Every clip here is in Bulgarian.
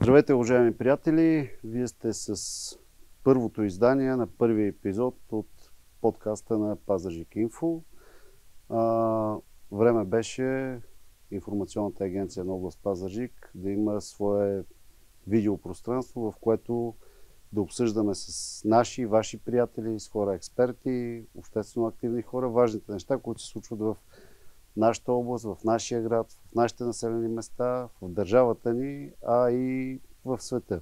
Здравейте, уважаеми приятели! Вие сте с първото издание на първия епизод от подкаста на Пазарджик Инфо. Време беше информационната агенция на област Пазарджик да има свое видеопространство, в което да обсъждаме с наши, ваши приятели, с хора експерти, обществено активни хора, важните неща, които се случват в нашата област, в нашия град, в нашите населени места, в държавата ни, а и в света.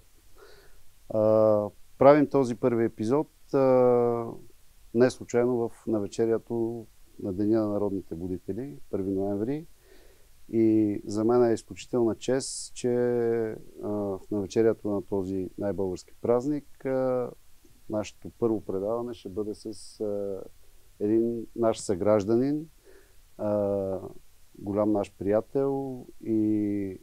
Правим този първи епизод не случайно в навечерието на Деня на народните будители, 1 ноември. И за мен е изключителна чест, че в навечерието на този най-български празник нашето първо предаване ще бъде с един наш съгражданин, голям наш приятел и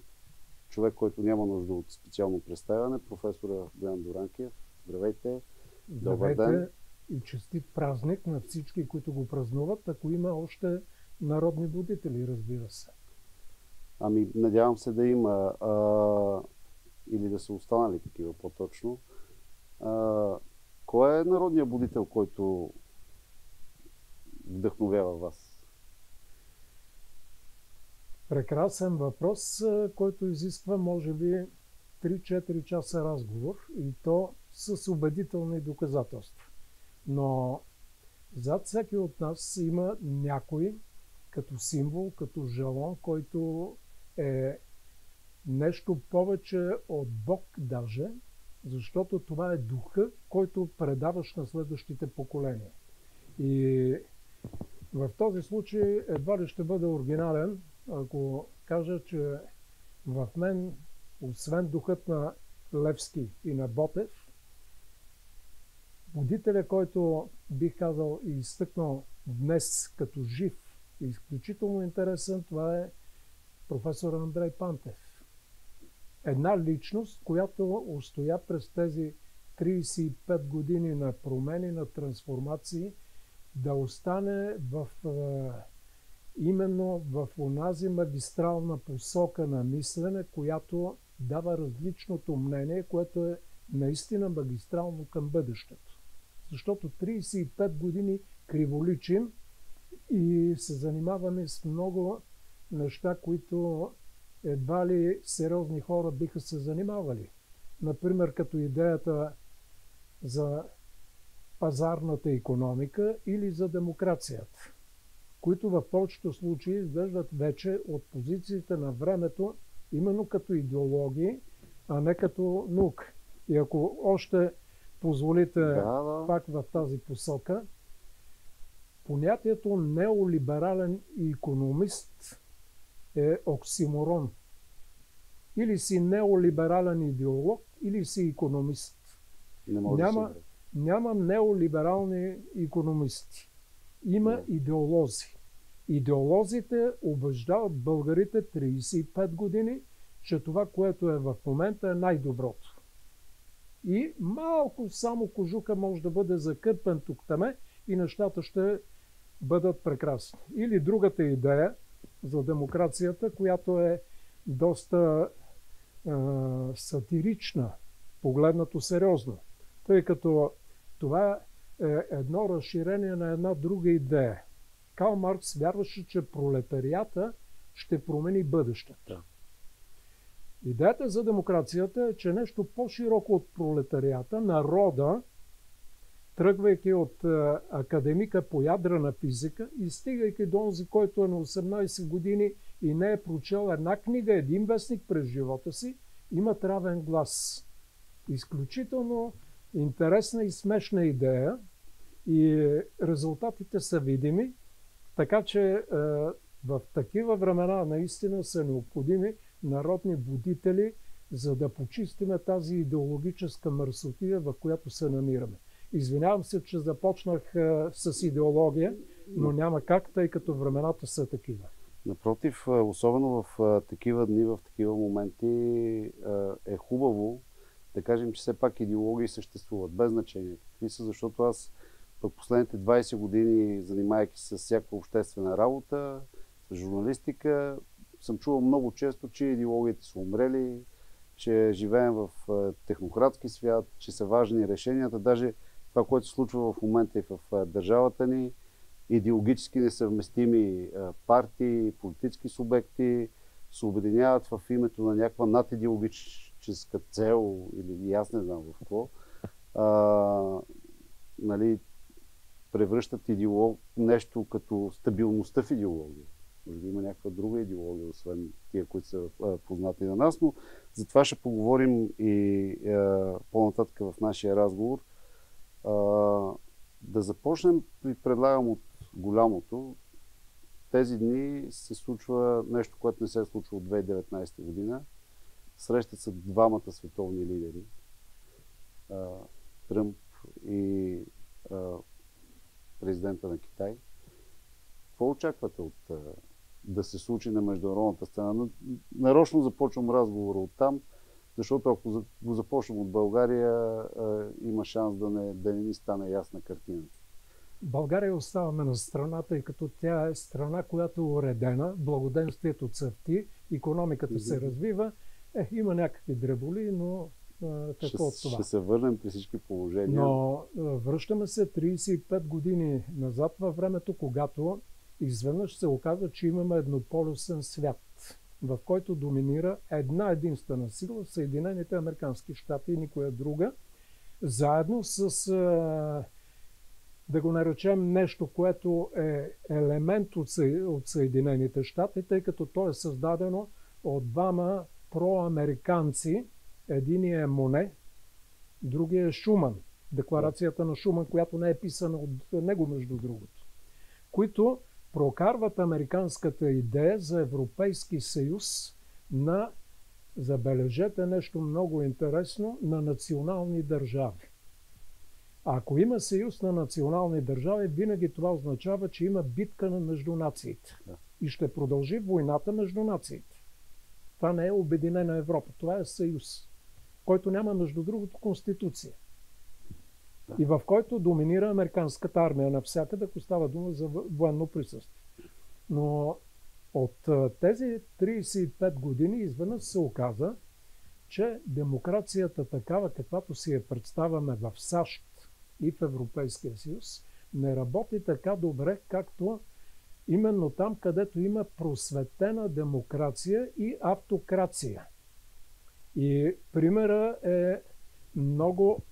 човек, който няма нужда от специално представяне, професора Боян Дуранкиев. Здравейте! Здравейте, добър ден! и честит празник на всички, които го празнуват, ако има още народни будители, разбира се. Ами, надявам се да има, или да са останали такива по-точно. Кой е народният будител, който вдъхновява вас? Прекрасен въпрос, който изисква, може би, 3-4 часа разговор, и то с убедителни доказателства. Но зад всеки от нас има някой като символ, като жалон, който е нещо повече от Бог даже, защото това е духа, който предаваш на следващите поколения. И в този случай едва ли ще бъда оригинален, ако кажа, че в мен, освен духът на Левски и на Ботев, будителя, който бих казал и изтъкнал днес като жив и изключително интересен, това е професор Андрей Пантев. Една личност, която устоя през тези 35 години на промени, на трансформации, да остане именно в онази магистрална посока на мислене, която дава различното мнение, което е наистина магистрално към бъдещето. Защото 35 години криволичим и се занимаваме с много неща, които едва ли сериозни хора биха се занимавали. Например, като идеята за пазарната икономика или за демокрацията, които в повечето случаи изглеждат вече от позициите на времето, именно като идеологии, а не като наука. И ако още позволите пак в тази посока, понятието неолиберален икономист е оксиморон. Или си неолиберален идеолог, или си икономист. Няма неолиберални икономисти. Има идеолози. Идеолозите убеждават българите 35 години, че това, което е в момента, е най-доброто. И малко само кожуха може да бъде закърпен тук-таме и нещата ще бъдат прекрасни. Или другата идея за демокрацията, която е доста сатирична, погледнато сериозно, тъй като това е едно разширение на една друга идея. Карл Маркс вярваше, че пролетарията ще промени бъдещето. Идеята за демокрацията е, че нещо по-широко от пролетарията, народа, тръгвайки от академика по ядрена физика и стигайки до онзи, който е на 18 години и не е прочел една книга, един вестник през живота си, имат равен глас. Изключително интересна и смешна идея, и резултатите са видими, така че в такива времена наистина са необходими народни будители, за да почистиме тази идеологическа мърсотия, в която се намираме. Извинявам се, че започнах с идеология, но няма как, тъй като времената са такива. Напротив, особено в такива дни, в такива моменти е хубаво да кажем, че все пак идеологии съществуват, без значение какви са, защото аз в последните 20 години, занимайки се с всякаква обществена работа, с журналистика, съм чувал много често, че идеологиите са умрели, че живеем в технократски свят, че са важни решенията. Даже това, което се случва в момента и в държавата ни, идеологически несъвместими партии, политически субекти се обединяват в името на някаква надидеологическа цел или аз не знам в какво. Нали, превръщат нещо като стабилността в идеология. Може би има някаква друга идеология, освен тия, които са познати на нас, но за това ще поговорим и по-нататък в нашия разговор. Да започнем, предлагам от голямото. Тези дни се случва нещо, което не се е случило от 2019 година. Срещат се двамата световни лидери. Тръмп и президента на Китай. Какво очаквате да се случи на международната сцена? Нарочно започвам разговора от там, защото ако го започнем от България, има шанс да не ни стане ясна картината. България оставаме на страната, тъй като тя е страна, която е уредена, благоденствието цъфти, икономиката се развива. Има някакви дреболи, но какво от това? Ще се върнем при всички положения. Но връщаме се 35 години назад във времето, когато изведнъж се оказа, че имаме еднополюсен свят, в който доминира една единствена сила, Съединените американски щати и никоя друга, заедно с, да го наречем, нещо, което е елемент от Съединените щати, тъй като то е създадено от двама проамериканци. Единият е Моне, другият е Шуман. Декларацията на Шуман, която не е писана от него, между другото, които прокарват американската идея за Европейски съюз на, забележете нещо много интересно, на национални държави. А ако има съюз на национални държави, винаги това означава, че има битка между нациите. И ще продължи войната между нациите. Това не е обединена Европа, това е съюз, който няма, между другото, конституция. И в който доминира американската армия навсякъде, ако става дума за военно присъствие. Но от тези 35 години изведнъж се оказа, че демокрацията такава, каквато си я представяме в САЩ и в Европейския съюз, не работи така добре, както именно там, където има просветена демокрация и автокрация. И примера е много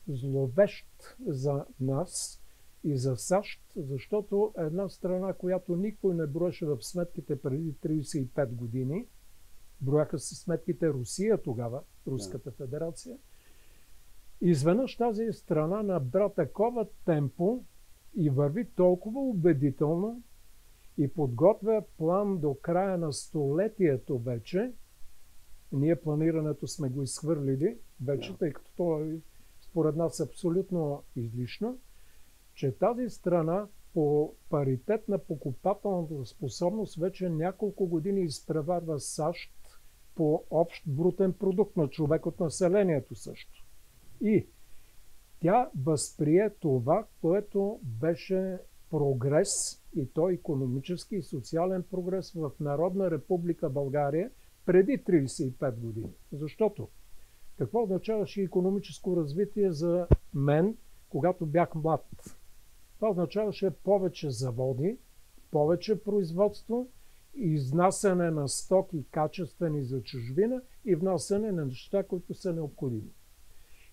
зловещ за нас и за САЩ, защото една страна, която никой не броеше в сметките преди 35 години, брояха се сметките Русия тогава, Руската федерация, изведнъж тази страна набра такова темпо и върви толкова убедително и подготвя план до края на столетието вече. Ние планирането сме го изхвърлили вече, тъй като то е според нас абсолютно излишно, че тази страна по паритет на покупателната способност вече няколко години изпреварва САЩ по общ брутен продукт на човек от населението също. И тя възприе това, което беше прогрес, и то икономически и социален прогрес в Народна република България преди 35 години. Защото какво означаваше икономическо развитие за мен, когато бях млад? Това означаваше повече заводи, повече производство, изнасяне на стоки качествени за чужбина и внасяне на неща, които са необходими.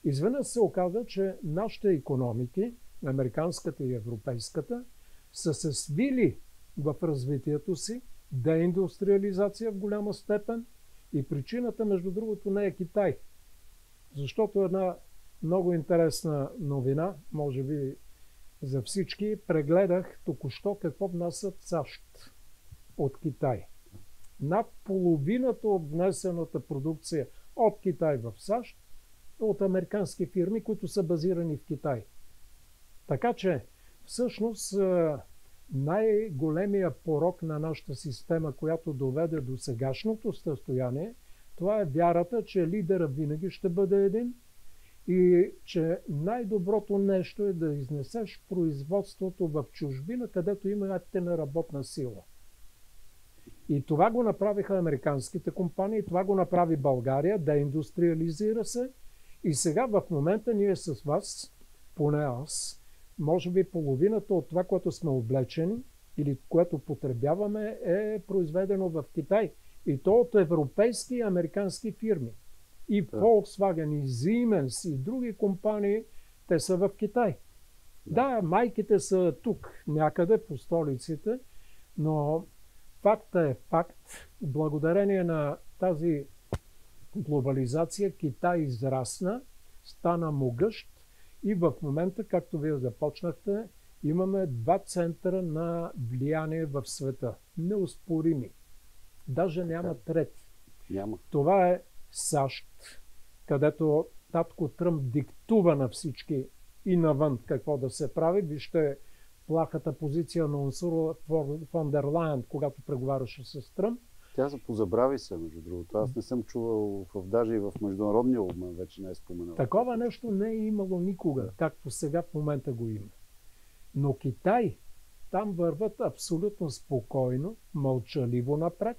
Изведнъж се оказа, че нашите икономики, американската и европейската, са се свили в развитието си, деиндустриализация в голяма степен, и причината, между другото, не е Китай. Защото една много интересна новина, може би за всички, прегледах току-що какво внасят САЩ от Китай. Над половината от внесената продукция от Китай в САЩ е от американски фирми, които са базирани в Китай. Така че, всъщност, най-големия порок на нашата система, която доведе до сегашното състояние, това е вярата, че лидера винаги ще бъде един и че най-доброто нещо е да изнесеш производството в чужбина, където има ефтина работна сила. И това го направиха американските компании, това го направи България, деиндустриализира се. И сега в момента ние с вас, поне аз, може би половината от това, което сме облечени или което потребяваме, е произведено в Китай. И то от европейски и американски фирми. И Volkswagen, и Siemens, и други компании, те са в Китай. Да, майките са тук, някъде по столиците, но факта е факт. Благодарение на тази глобализация Китай израсна, стана могъщ и в момента, както вие започнахте, имаме два центъра на влияние в света. Неоспорими. Даже няма трети. Няма. Това е САЩ, където татко Тръмп диктува на всички и навън какво да се прави. Вижте плахата позиция на Урсула фон дер Лайен, когато преговаряше с Тръмп. Тя се позабрави се, между другото. Аз не съм чувал даже и в международния обмен, вече не е споменал. Такова нещо не е имало никога, както сега в момента го има. Но Китай, там върват абсолютно спокойно, мълчаливо напред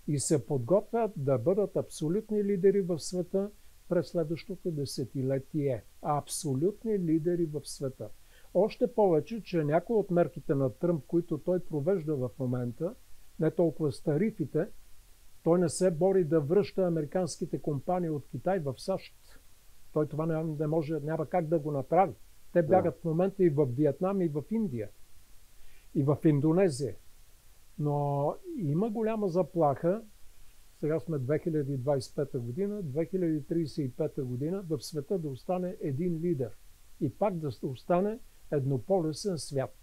и се подготвят да бъдат абсолютни лидери в света през следващото десетилетие. Абсолютни лидери в света. Още повече, че някои от мерките на Тръмп, които той провежда в момента, не толкова с тарифите, той не се бори да връща американските компании от Китай в САЩ. Той това не може, няма как да го направи. Те бягат в момента и в Виетнам, и в Индия, и в Индонезия. Но има голяма заплаха. Сега сме 2025 година, 2035 година в света да остане един лидер. И пак да остане еднополюсен свят.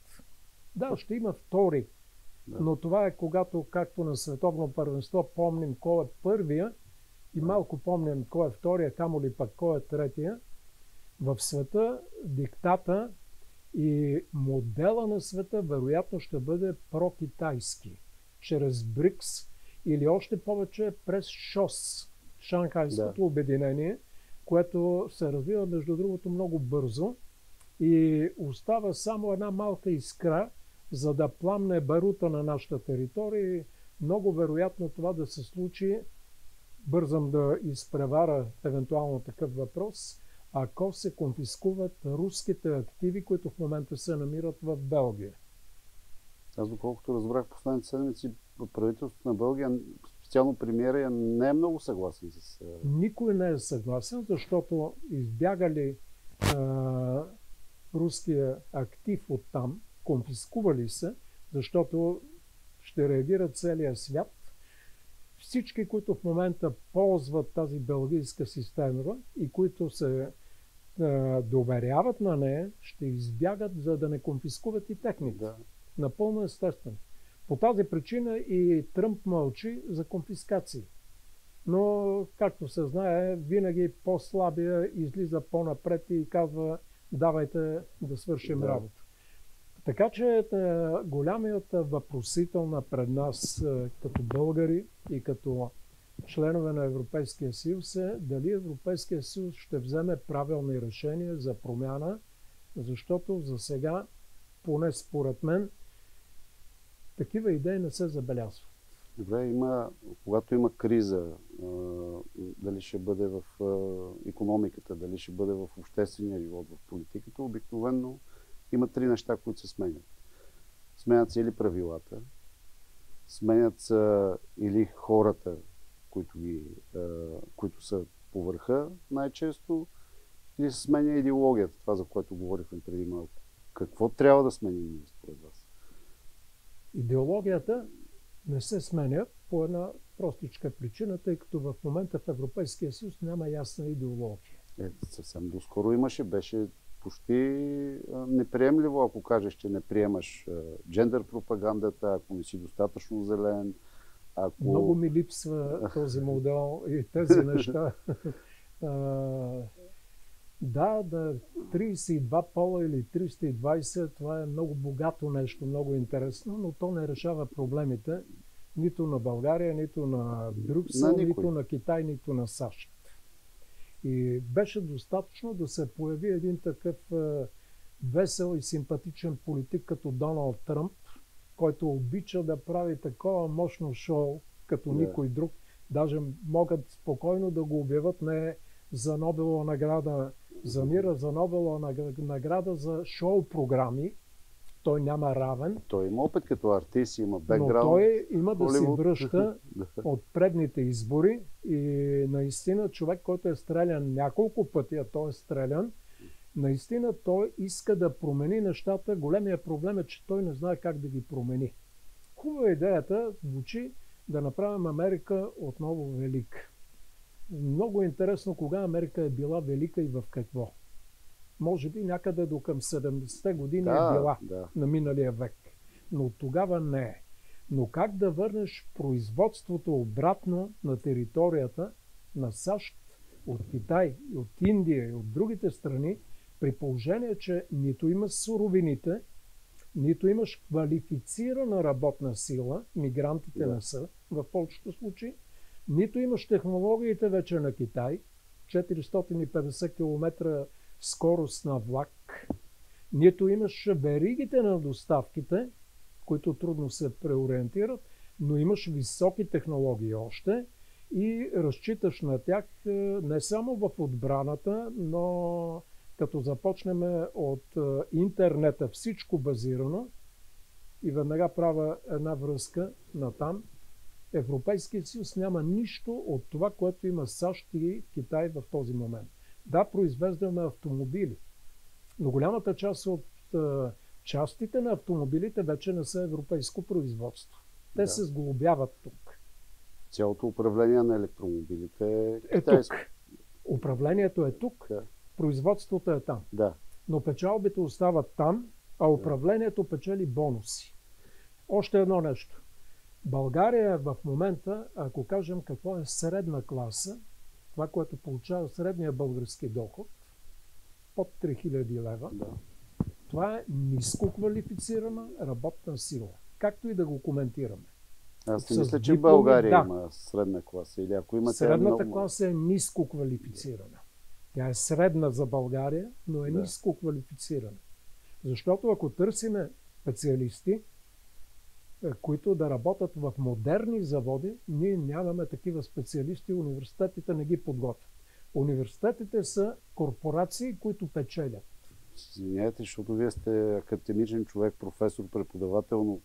Да, ще има втори. Но това е когато, както на световно първенство, помним кой е първия и малко помним кой е втория, камо ли пък кой е третия. В света диктата и модела на света вероятно ще бъде прокитайски. Чрез БРИКС или още повече през ШОС, Шанхайското обединение, което се развива между другото много бързо и остава само една малка искра, за да пламне барута на нашата територия. Много вероятно това да се случи, бързам да изпреваря евентуално такъв въпрос, ако се конфискуват руските активи, които в момента се намират в Белгия. Аз доколкото разбрах последните седмици, правителството на Белгия, специално премиера, не е много съгласен с... Никой не е съгласен, защото избягали руския актив оттам, конфискували се, защото ще реагира целият свят. Всички, които в момента ползват тази белгийска система и които се доверяват на нея, ще избягат, за да не конфискуват и техните. Да. Напълно естествено. По тази причина и Тръмп мълчи за конфискации. Но, както се знае, винаги по-слабия излиза по-напред и казва: давайте да свършим работа. Така че голямият въпросител пред нас като българи и като членове на Европейския съюз е дали Европейския съюз ще вземе правилни решения за промяна, защото за сега, поне според мен, такива идеи не се забелязват. Добре, когато има криза, дали ще бъде в икономиката, дали ще бъде в обществения живот, в политиката, обикновено има три неща, които се сменят. Сменят се или правилата, сменят се или хората, които са по върха най-често, или се сменя идеологията, това за което говорихме преди малко. Какво трябва да сменим ние според вас? Идеологията не се сменя по една простичка причина, тъй като в момента в Европейския съюз няма ясна идеология. Съвсем доскоро имаше, беше почти неприемливо, ако кажеш, че не приемаш джендър пропагандата, ако не си достатъчно зелен. Много ми липсва този модел и тези неща. Да, 32 пола или 320, това е много богато нещо, много интересно, но то не решава проблемите нито на България, нито на Брюксел, нито на Китай, нито на САЩ. И беше достатъчно да се появи един такъв весел и симпатичен политик като Доналд Тръмп, който обича да прави такова мощно шоу, като никой друг. Даже могат спокойно да го обявят не за Нобелова награда за мира, за Нобелова награда за шоу-програми. Той няма равен. Той има опит като артист, има бекграунд. Но той има да се връща от предните избори и наистина човек, който е стрелян няколко пъти, а той е стрелян, наистина той иска да промени нещата. Големия проблем е, че той не знае как да ги промени. Хубава идеята звучи да направим Америка отново велика. Много интересно кога Америка е била велика и в какво. Може би някъде до към 70-те години е била на миналия век. Но от тогава не е. Но как да върнеш производството обратно на територията на САЩ, от Китай, от Индия и от другите страни, при положение, че нито имаш суровините, нито имаш квалифицирана работна сила, мигрантите не са в повечето случаи, нито имаш технологиите вече на Китай, 450 км скорост на влак, нито имаш веригите на доставките, които трудно се преориентират, но имаш високи технологии още и разчиташ на тях не само в отбраната, но като започнем от интернета, всичко базирано, и веднага правя една връзка на там. Европейския съюз няма нищо от това, което има САЩ и Китай в този момент. Да, произвеждаме автомобили, но голямата част от частите на автомобилите вече не са европейско производство. Те се сглобяват тук. Цялото управление на електромобилите е тук. Управлението е тук, производството е там. Да. Но печалбите остават там, а управлението печели бонуси. Още едно нещо. България в момента, ако кажем какво е средна класа, това, което получава средния български доход, под 3000 лева, това е ниско квалифицирана работна сила. Както и да го коментираме. Аз не мисля, че в България има средна класа. Или ако има, средната класа е ниско квалифицирана. Тя е средна за България, но е ниско квалифицирана. Защото ако търсиме специалисти, които да работят в модерни заводи, ние нямаме такива специалисти, университетите не ги подготвят. Университетите са корпорации, които печелят. Извинявайте, защото вие сте академичен човек, професор, преподавател, но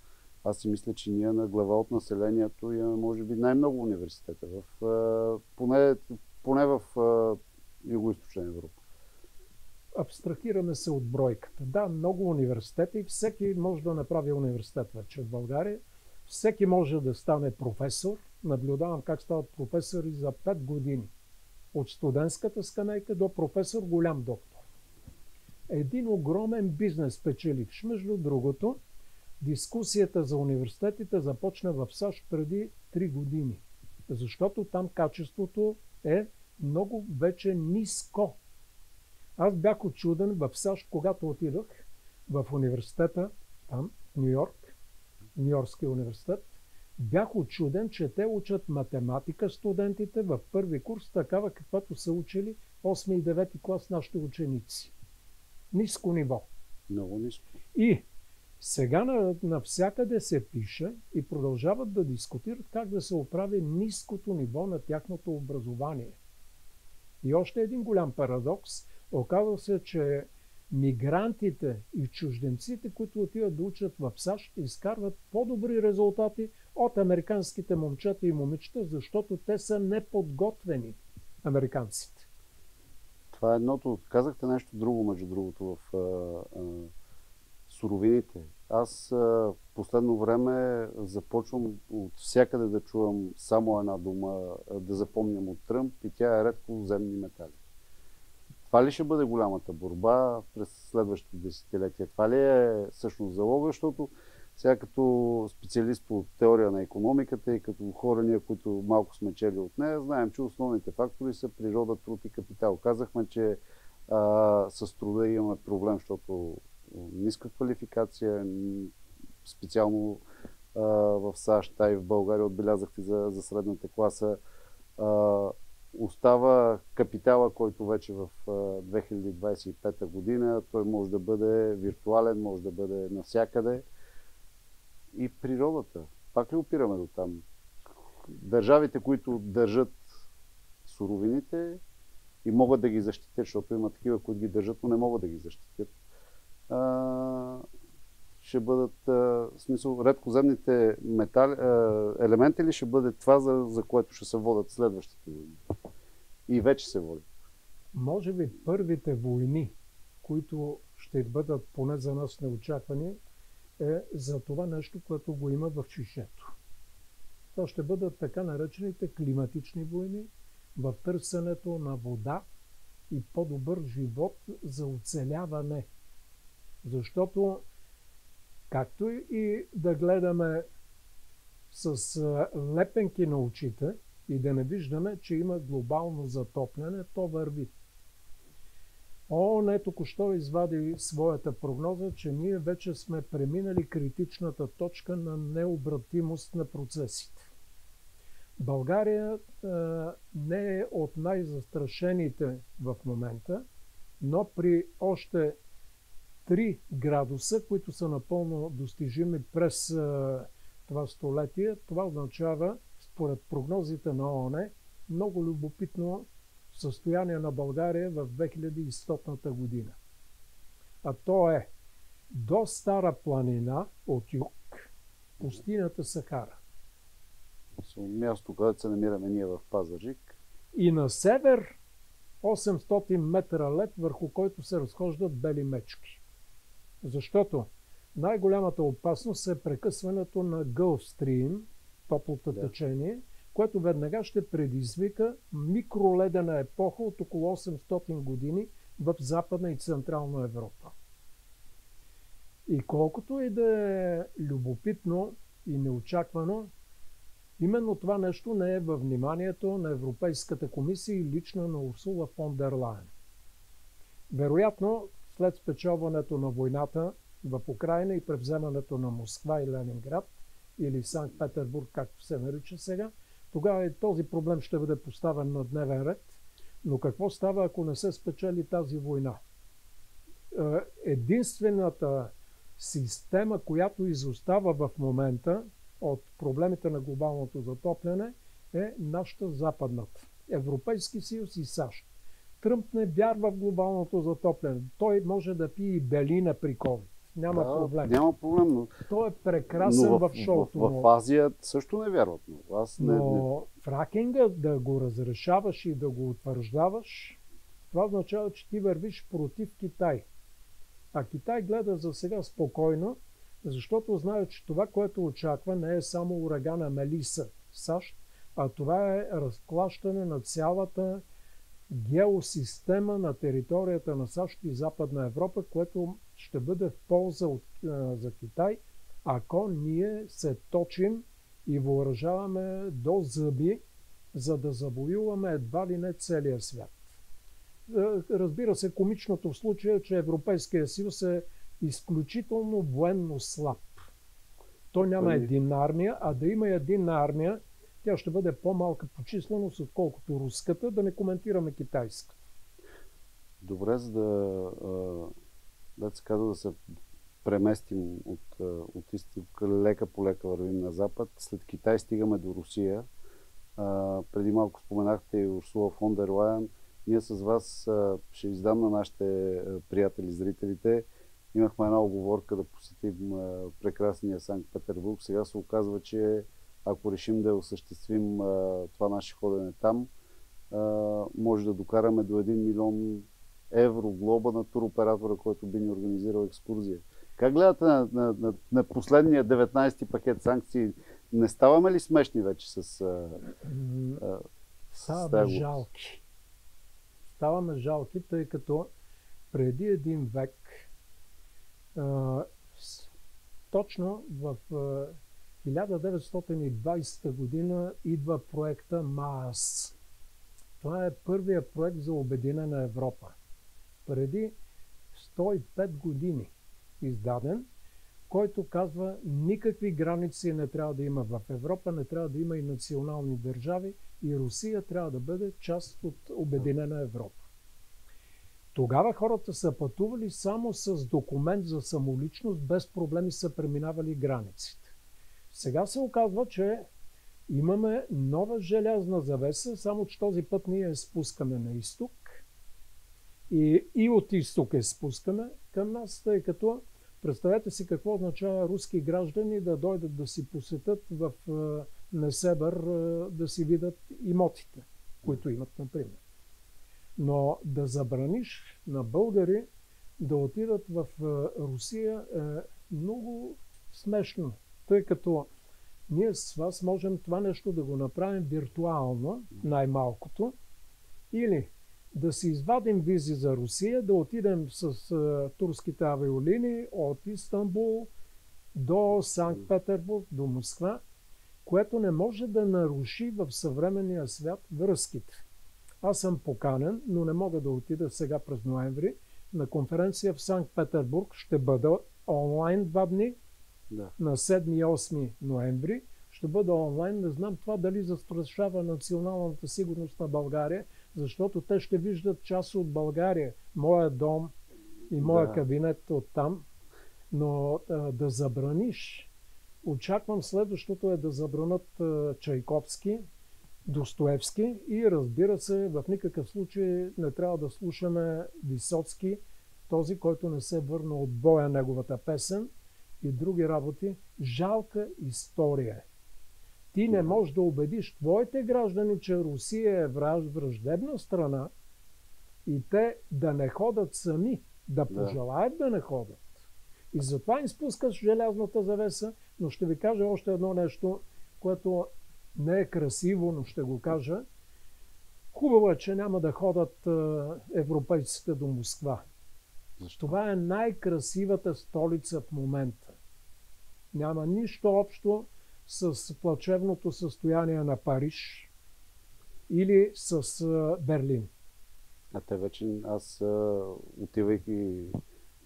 аз си мисля, че ние на глава от населението имаме, може би, най-много университета, поне в Юго-Источна Европа. Абстрахираме се от бройката. Да, много университети, всеки може да направи университет вече в България. Всеки може да стане професор. Наблюдавам как стават професори за 5 години. От студентската скамейка до професор, голям доктор. Един огромен бизнес печеливш. Между другото, дискусията за университетите започна в САЩ преди 3 години. Защото там качеството е много вече ниско. Аз бях учуден в САЩ, когато отидох в университета, там, в Нью-Йорк, Нью-Йоркския университет. Бях учуден, че те учат математика студентите в първи курс, такава каквато са учили 8 и 9 клас нашите ученици. Ниско ниво. Много ниско. И сега навсякъде се пише и продължават да дискутират как да се оправи ниското ниво на тяхното образование. И още един голям парадокс. Оказва се, че мигрантите и чужденците, които отиват да учат в САЩ, изкарват по-добри резултати от американските момчета и момичета, защото те са неподготвени, американците. Това е едното. Казахте нещо друго, между другото, в суровините. Аз последно време започвам от всякъде да чувам само една дума, да запомням от Тръмп, и тя е редкоземни метали. Това ли ще бъде голямата борба през следващите десетилетия? Това ли е всъщност залога? Защото сега като специалист по теория на икономиката и като хора ние, които малко сме чели от нея, знаем, че основните фактори са природа, труд и капитал. Казахме, че с труда имаме проблем, защото ниска квалификация, специално в САЩ, а и в България отбелязахте за средната класа. Остава капитала, който вече в 2025 година, той може да бъде виртуален, може да бъде навсякъде. и природата. Пак ли опираме до там? Държавите, които държат суровините и могат да ги защитят, защото има такива, които ги държат, но не могат да ги защитят. Ще бъдат, в смисъл, редкоземните елементи ли ще бъде това, за което ще се водят следващите войни? И вече се водят. Може би първите войни, които ще бъдат поне за нас неочаквани, е за това нещо, което го има в Чешето. Това ще бъдат така наречените климатични войни в търсенето на вода и по-добър живот за оцеляване. Защото, както и да гледаме с лепенки на очите и да не виждаме, че има глобално затопляне, то върви. ООН току-що извади своята прогноза, че ние вече сме преминали критичната точка на необратимост на процесите. България не е от най-застрашените в момента, но при още 3 градуса, които са напълно достижими през това столетие, това означава, според прогнозите на ООН, много любопитно състояние на България в 2100 година. А то е до Стара планина от юг, пустинята Сахара. Място, където се намираме ние в Пазарджик. И на север 800 метра лед, върху който се разхождат бели мечки. Защото най-голямата опасност е прекъсването на Gulf Stream, топлото течение, което веднага ще предизвика микроледена епоха от около 800 години в Западна и Централна Европа. И колкото и да е любопитно и неочаквано, именно това нещо не е във вниманието на Европейската комисия и лично на Урсула фон дер Лайен. Вероятно, след спечелването на войната в Украйна и превземането на Москва и Ленинград, или Санкт-Петербург, както се нарича сега, тогава и този проблем ще бъде поставен на дневен ред. Но какво става, ако не се спечели тази война? Единствената система, която изостава в момента от проблемите на глобалното затопляне, е нашата западната. Европейски съюз и САЩ. Тръмп не вярва в глобалното затопляне. Той може да пие и белина при COVID. Няма проблем. Няма проблем, но... Той е прекрасен в шоуто. В Азия също не вярват. Но фракинга да го разрешаваш и да го утвърждаваш, това означава, че ти вървиш против Китай. А Китай гледа за сега спокойно, защото знае, че това, което очаква, не е само урагана Мелиса в САЩ, а това е разклащане на цялата геосистема на територията на САЩ и Западна Европа, което ще бъде в полза за Китай, ако ние се точим и въоръжаваме до зъби, за да завоюваме едва ли не целия свят. Разбира се, комичното в случая е, че Европейския съюз е изключително военно слаб. Той няма единна армия, а да има единна армия, тя ще бъде по-малка по численост, отколкото руската, да не коментираме китайската. Добре, за да се казва да се преместим от изток, лека по лека вървим на запад. След Китай стигаме до Русия. Преди малко споменахте и Урсула фон дер Лайен. Ние с вас ще издам на нашите приятели, зрителите. Имахме една оговорка да посетим прекрасния Санкт-Петербург. Сега се оказва, че ако решим да осъществим това наше ходене там, може да докараме до 1 милион евро глоба на туроператора, който би ни организирал екскурзия. Как гледате на последния 19-ти пакет санкции? Не ставаме ли смешни вече с Ставаме жалки. Ставаме жалки, тъй като преди 1 век точно в 1920 година идва проекта МААС. Това е първият проект за обединена Европа. Преди 105 години издаден, който казва, никакви граници не трябва да има в Европа, не трябва да има и национални държави и Русия трябва да бъде част от обединена Европа. Тогава хората са пътували само с документ за самоличност, без проблеми са преминавали границите. Сега се оказва, че имаме нова желязна завеса, само че този път ние я спускаме на изток и от изток я спускаме към нас, тъй като представете си какво означава руски граждани да дойдат да си посетят в Несебър, да си видят имотите, които имат, например. Но да забраниш на българи да отидат в Русия е много смешно, тъй като ние с вас можем това нещо да го направим виртуално, най-малкото, или да си извадим визи за Русия, да отидем с турските авиолинии от Истанбул до Санкт-Петербург, до Москва, което не може да наруши в съвременния свят връзките. Аз съм поканен, но не мога да отида сега през ноември на конференция в Санкт-Петербург. Ще бъда онлайн 2 дни, на 7 и 8 ноември. Ще бъда онлайн. Не знам това дали застрашава националната сигурност на България, защото те ще виждат част от България, моя дом и моя кабинет оттам. Но да забраниш, очаквам следващото е да забранят Чайковски, Достоевски и разбира се, в никакъв случай не трябва да слушаме Висоцки, този, който не се върна от боя, неговата песен и други работи. Жалка история. Ти не можеш да убедиш твоите граждани, че Русия е враждебна страна и те да не ходят сами, да пожелаят да не ходят. И затова им спускаш желязната завеса, но ще ви кажа още едно нещо, което не е красиво, но ще го кажа. Хубаво е, че няма да ходят европейците до Москва. Защо? Това е най-красивата столица в момента. Няма нищо общо с плачевното състояние на Париж или с Берлин. А те вече, аз отивайки,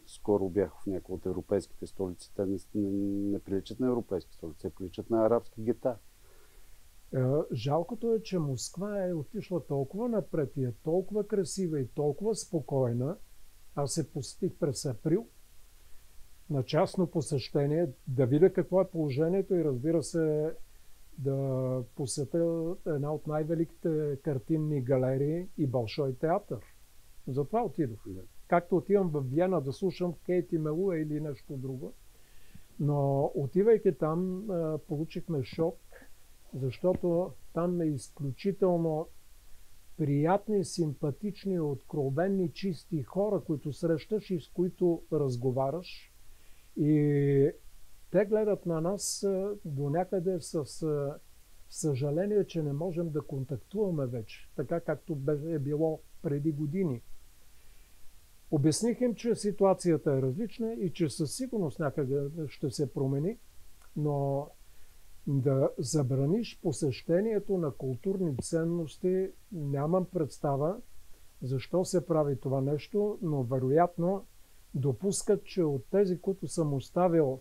скоро бях в някои от европейските столици, те не приличат на европейски столици, те приличат на арабски гета. Жалкото е, че Москва е отишла толкова напред и е толкова красива и толкова спокойна. Аз се посетих през април на частно посещение, да видя какво е положението и разбира се да посетя една от най-великите картинни галерии и Большой театър. Затова отидох. Както отивам в Виена да слушам Кейти Мелуа или нещо друго. Но отивайки там, получихме шок, защото там е изключително приятни, симпатични, откровенни, чисти хора, които срещаш и с които разговаряш. И те гледат на нас до някъде с съжаление, че не можем да контактуваме вече, така както е било преди години. Обясних им, че ситуацията е различна и че със сигурност някъде ще се промени, но да забраниш посещението на културни ценности, нямам представа защо се прави това нещо, но вероятно допускат, че от тези, които съм оставил,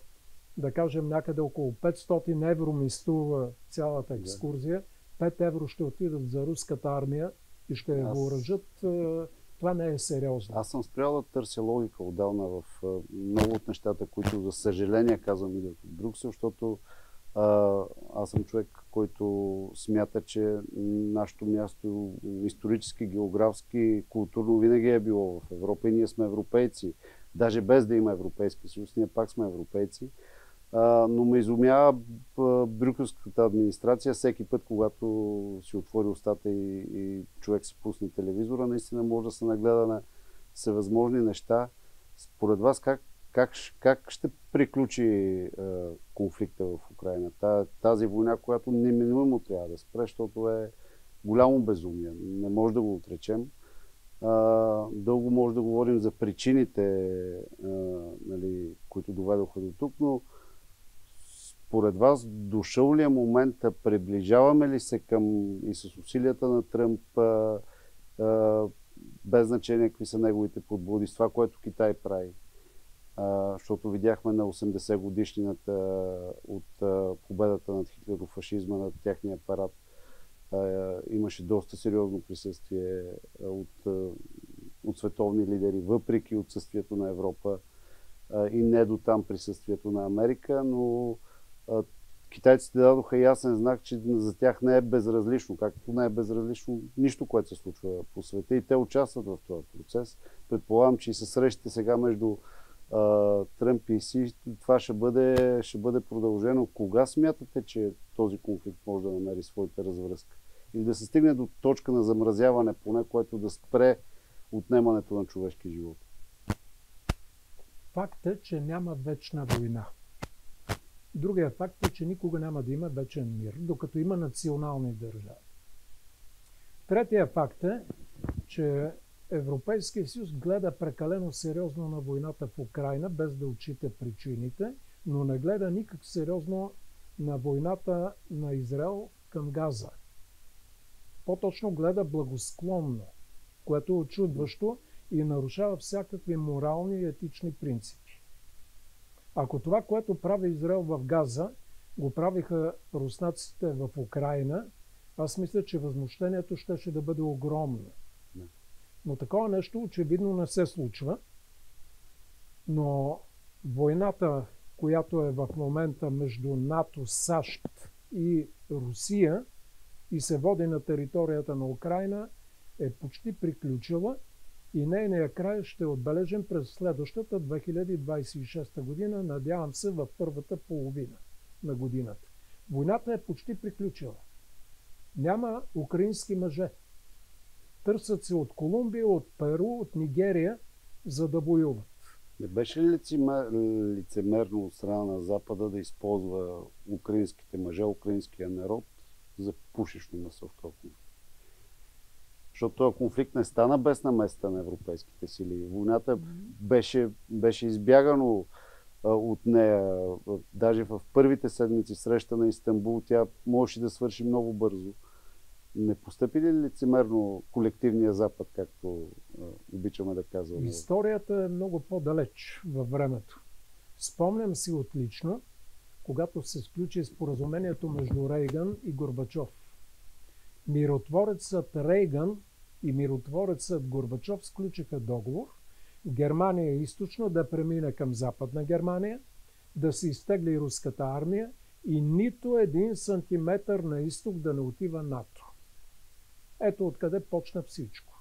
да кажем някъде около 500 евро ми струва цялата екскурзия, 5 евро ще отидат за руската армия и ще я въоръжат. Това не е сериозно. Аз съм спрял да търся логика отдавна в много от нещата, които за съжаление казвам идват от Брюксел, защото аз съм човек, който смята, че нашето място исторически, географски, културно винаги е било в Европа и ние сме европейци. Даже без да има Европейски съюз, ние пак сме европейци. Но ме изумява брюкселската администрация всеки път, когато си отвори устата и човек си пусне телевизора, наистина може да се нагледа на всевъзможни неща. Според вас как ще приключи конфликта в Украйна? Тази война, която неминуемо трябва да спре, защото е голямо безумие. Не може да го отречем. Дълго може да говорим за причините, нали, които доведоха до тук, но според вас дошъл ли е момента, приближаваме ли се към и с усилията на Тръмп, без значение какви са неговите подбуди, с това, което Китай прави? Защото видяхме на 80 годишнината от победата над хитлерофашизма, над тяхния апарат. Имаше доста сериозно присъствие от световни лидери, въпреки отсъствието на Европа и не до там присъствието на Америка, но китайците дадоха ясен знак, че за тях не е безразлично, както не е безразлично нищо, което се случва по света и те участват в този процес. Предполагам, че и със срещите сега между Тръмп и Си, това ще бъде продължено. Кога смятате, че този конфликт може да намери своите развръзка? Или да се стигне до точка на замразяване, поне което да спре отнемането на човешки живот? Факт е, че няма вечна война. Другия факт е, че никога няма да има вечен мир, докато има национални държави. Третия факт е, че Европейския съюз гледа прекалено сериозно на войната в Украйна, без да отчита причините, но не гледа никак сериозно на войната на Израел към Газа. По-точно гледа благосклонно, което е очудващо и нарушава всякакви морални и етични принципи. Ако това, което прави Израел в Газа, го правиха руснаците в Украйна, аз мисля, че възмущението щеше да бъде огромно. Но такова нещо очевидно не се случва. Но войната, която е в момента между НАТО, САЩ и Русия и се води на територията на Украйна, е почти приключила и нейния край ще отбележим през следващата 2026 година, надявам се в първата половина на годината. Войната е почти приключила. Няма украински мъже. Търсят се от Колумбия, от Перу, от Нигерия, за да воюват. Не беше ли лицемерно от страна на Запада да използва украинските мъже, украинския народ за пушечно месо в този конфликт? Защото този конфликт не стана без намесата на европейските сили. Войната беше избягано от нея. Даже в първите седмици среща на Истанбул тя можеше да свърши много бързо. Не постъпи ли лицемерно колективния Запад, както обичаме да казваме? Историята е много по-далеч във времето. Спомням си отлично, когато се сключи споразумението между Рейган и Горбачов. Миротворецът Рейган и миротворецът Горбачов сключиха договор Германия източно да премине към Западна Германия, да се изтегли руската армия и нито един сантиметър на изток да не отива НАТО. Ето откъде почна всичко.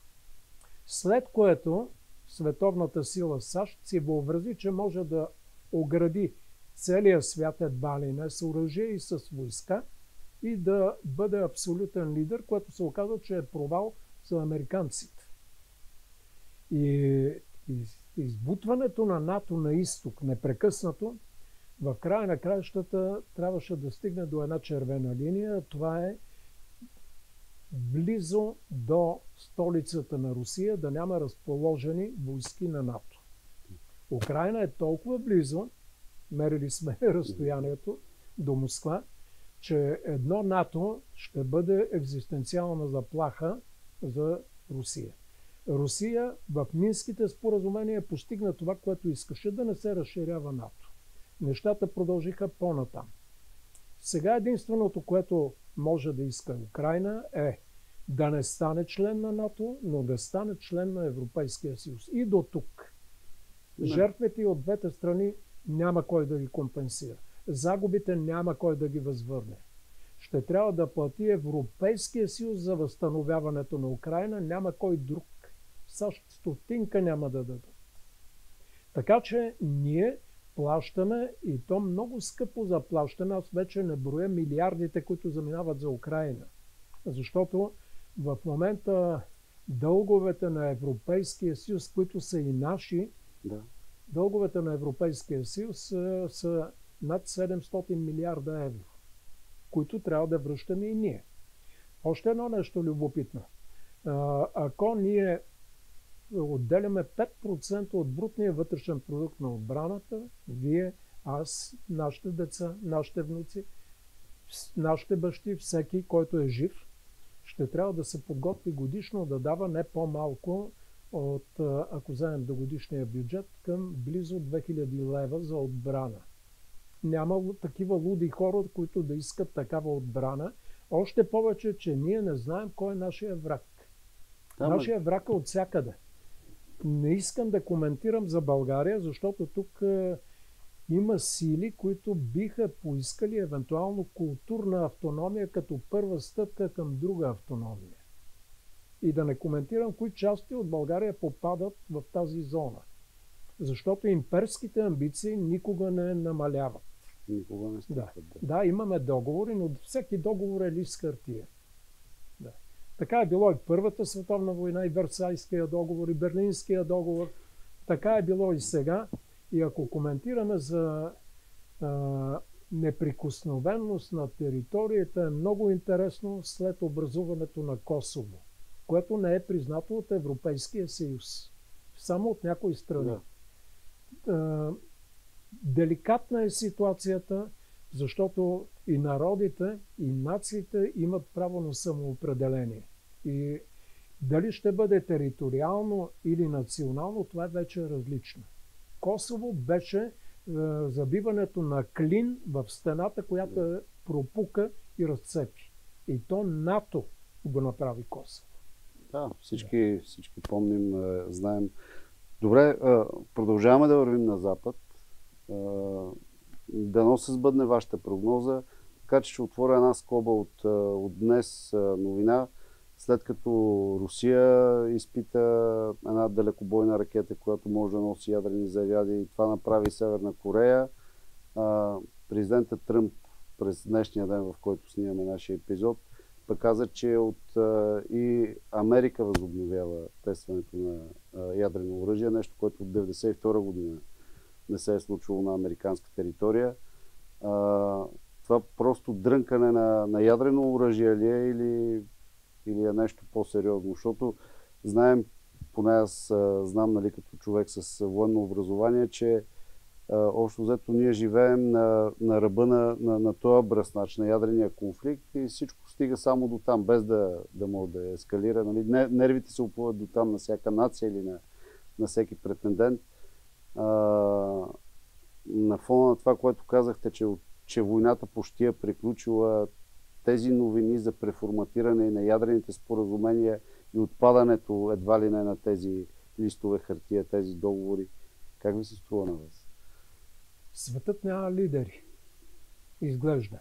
След което световната сила САЩ си въобрази, че може да огради целия свят едва ли не с оръжие и с войска и да бъде абсолютен лидер, което се оказа, че е провал за американците. И избутването на НАТО на изток непрекъснато в края на краищата трябваше да стигне до една червена линия. Това е близо до столицата на Русия да няма разположени войски на НАТО. Украйна е толкова близо, мерили сме разстоянието до Москва, че едно НАТО ще бъде екзистенциална заплаха за Русия. Русия в Минските споразумения постигна това, което искаше, да не се разширява НАТО. Нещата продължиха по-натам. Сега единственото, което може да иска Украйна е да не стане член на НАТО, но да стане член на Европейския съюз. И до тук. Жертвите от двете страни няма кой да ги компенсира. Загубите няма кой да ги възвърне. Ще трябва да плати Европейския съюз за възстановяването на Украйна, няма кой друг. САЩ стотинка няма да дадат. Така че ние плащаме и то много скъпо заплащаме. Аз вече не броя милиардите, които заминават за Украйна. Защото в момента дълговете на Европейския съюз, които са и наши, дълговете на Европейския съюз са над 700 милиарда евро, които трябва да връщаме и ние. Още едно нещо любопитно. Ако ние отделяме 5% от брутния вътрешен продукт на отбраната, вие, аз, нашите деца, нашите внуци, нашите бащи, всеки, който е жив, ще трябва да се подготви годишно да дава не по-малко от, ако вземем до годишния бюджет, към близо 2000 лева за отбрана. Няма такива луди хора, които да искат такава отбрана. Още повече, че ние не знаем кой е нашия враг. Нашия враг е от всякъде. Не искам да коментирам за България, защото тук има сили, които биха поискали евентуално културна автономия като първа стъпка към друга автономия. И да не коментирам кои части от България попадат в тази зона. Защото имперските амбиции никога не намаляват. Никога не стъпват. Да, имаме договори, но всеки договор е лист хартия. Да. Така е било и Първата световна война, и Версайския договор, и Берлинския договор. Така е било и сега. И ако коментираме за неприкосновеност на територията, е много интересно след образуването на Косово, което не е признато от Европейския съюз. Само от някои страни. Деликатна е ситуацията, защото и народите, и нациите имат право на самоопределение. И дали ще бъде териториално или национално, това е вече различно. Косово беше забиването на клин в стената, която пропука и разцепи. И то НАТО го направи Косово. Да, всички помним, знаем. Добре, продължаваме да вървим на запад. Дано се сбъдне вашата прогноза. Така че ще отворя една скоба от днес новина. След като Русия изпита една далекобойна ракета, която може да носи ядрени заряди, и това направи Северна Корея, президентът Тръмп през днешния ден, в който снимаме нашия епизод, пък каза, че и Америка възобновява тестването на ядрено оръжие, нещо, което от 1992 година не се е случило на американска територия. Това просто дрънкане на ядрено оръжие ли е или е нещо по-сериозно? Защото знаем, поне аз знам, нали, като човек с военно образование, че общо взето ние живеем на ръба на този бръснач, на ядрения конфликт, и всичко стига само до там, без да може да ескалира. Нали? Нервите се опъват до там на всяка нация или на всеки претендент. На фона на това, което казахте, че войната почти е приключила, тези новини за преформатиране на ядрените споразумения и отпадането едва ли не на тези листове хартия, тези договори, как ви се струва на вас? Светът няма лидери. Изглежда.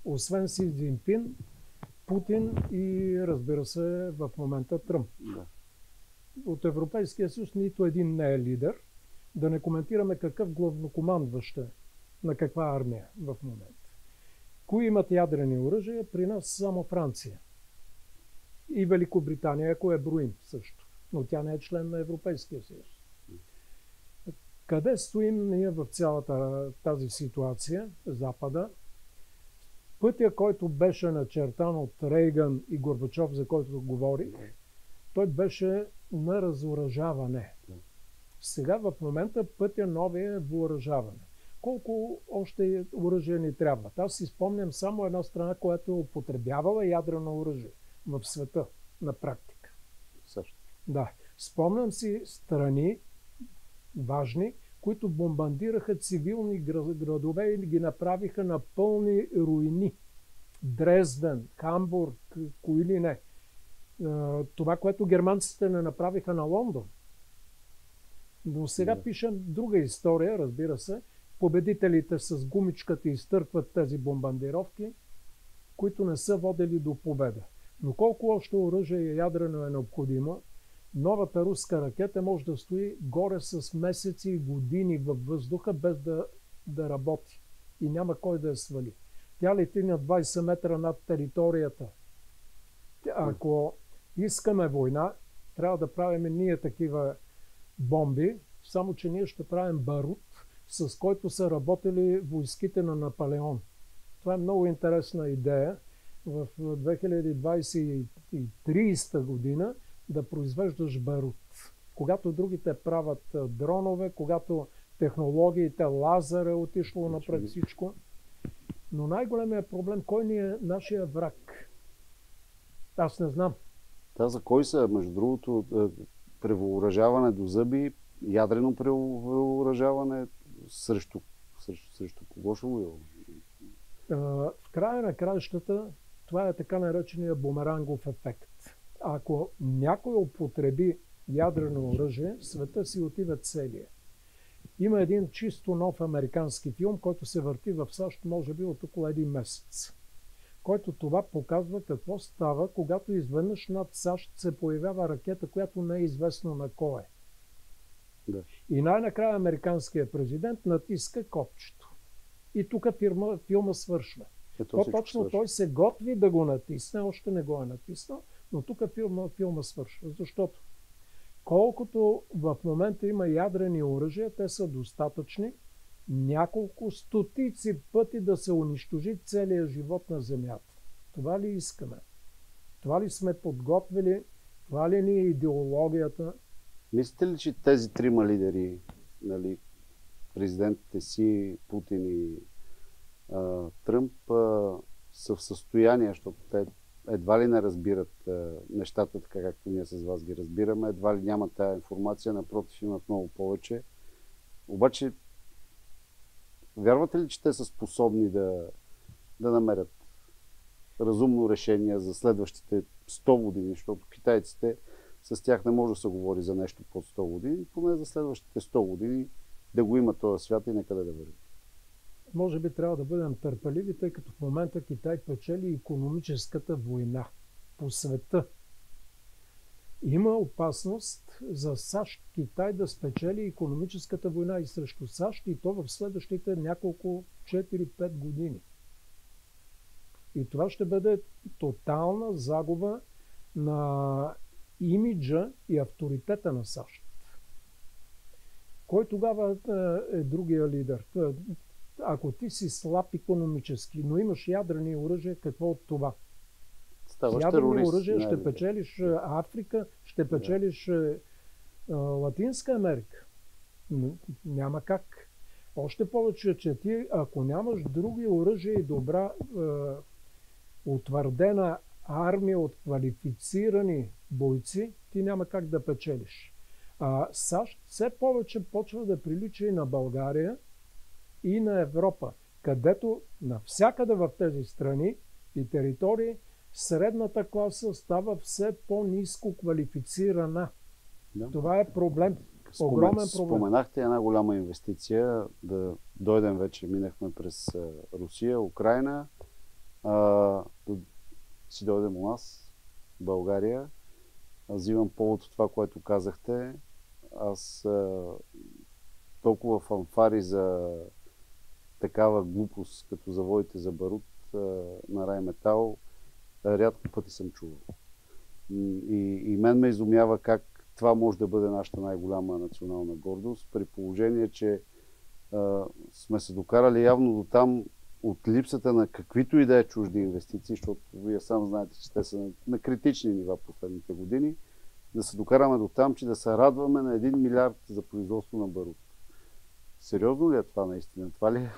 Освен Си Цзинпин, Путин и, разбира се, в момента Тръмп. Да. От Европейския съюз нито един не е лидер. Да не коментираме какъв главнокомандващ е на каква армия в момента. Кои имат ядрени оръжия? При нас само Франция. И Великобритания, ако я броим също. Но тя не е член на Европейския съюз. Къде стоим ние в цялата тази ситуация, Запада? Пътя, който беше начертан от Рейган и Горбачов, за който говорих, той беше на разоръжаване. Сега в момента пътя новия е въоръжаване. Колко още оръжие ни трябва? Аз си спомням само една страна, която е употребявала ядрено оръжие в света на практика. Също. Да. Спомням си страни важни, които бомбардираха цивилни градове и ги направиха на пълни руини. Дрезден, Хамбург, кои ли не. Това, което германците не направиха на Лондон. Но сега пишем друга история, разбира се. Победителите с гумичката изтъркват тези бомбардировки, които не са водели до победа. Но колко още оръжие ядрено е необходимо, новата руска ракета може да стои горе с месеци и години във въздуха, без да работи. И няма кой да я свали. Тя лети на 20 метра над територията. Ако искаме война, трябва да правим ние такива бомби, само че ние ще правим барут, с който са работили войските на Наполеон. Това е много интересна идея. В 2020-30 година да произвеждаш барут. Когато другите правят дронове, когато технологиите, лазер е отишло напред всичко. Но най-големият проблем, кой ни е нашия враг? Аз не знам. Да, за кой са? Между другото, превъоръжаване до зъби, ядрено превъоръжаване, срещу кого ще воюва? В края на краищата това е така наречения бумерангов ефект. Ако някой употреби ядрено оръжие, света си отива целия. Има един чисто нов американски филм, който се върти в САЩ, може би от около един месец, който това показва какво става, когато изведнъж над САЩ се появява ракета, която не е известно на кой е. Да. И най-накрая американският президент натиска копчето. И тук филма свършва. По-точно той се готви да го натисне, още не го е натиснал, но тук филма свършва. Защото колкото в момента има ядрени оръжия, те са достатъчни няколко стотици пъти да се унищожи целият живот на Земята. Това ли искаме? Това ли сме подготвили? Това ли ни е идеологията? Мислите ли, че тези трима лидери, нали, президентите си, Путин и Тръмп, са в състояние, защото те едва ли не разбират нещата така, както ние с вас ги разбираме, едва ли нямат тая информация, напротив имат много повече. Обаче, вярвате ли, че те са способни да намерят разумно решение за следващите 100 години, защото китайците, с тях не може да се говори за нещо под 100 години, поне за следващите 100 години да го има този свят и некъде да върви. Може би трябва да бъдем търпеливи, тъй като в момента Китай печели икономическата война по света. Има опасност за САЩ Китай да спечели икономическата война и срещу САЩ, и то в следващите няколко 4-5 години. И това ще бъде тотална загуба на имиджа и авторитета на САЩ. Кой тогава е другия лидер? Ако ти си слаб икономически, но имаш ядрени оръжия, какво от това? Ставаш ядрени терорист, оръжия ще печелиш Африка, ще печелиш Латинска Америка. Няма как. Още повече, че ти, ако нямаш други оръжия и добра утвърдена армия от квалифицирани бойци, ти няма как да печелиш. САЩ все повече почва да прилича и на България, и на Европа, където навсякъде в тези страни и територии средната класа става все по-ниско квалифицирана. Да. Това е проблем. Огромен проблем. Споменахте една голяма инвестиция. Да дойдем вече, минахме през Русия, Украйна. Си дойдем у нас, България. Взимам повод от това, което казахте. Аз толкова фанфари за такава глупост, като заводите за барут на Райметал, рядко пъти съм чувал. И мен ме изумява как това може да бъде нашата най-голяма национална гордост, при положение, че сме се докарали явно до там от липсата на каквито и да е чужди инвестиции, защото вие сам знаете, че те са на критични нива последните години, да се докараме до там, че да се радваме на 1 милиард за производство на барут. Сериозно ли е това наистина? Това ли,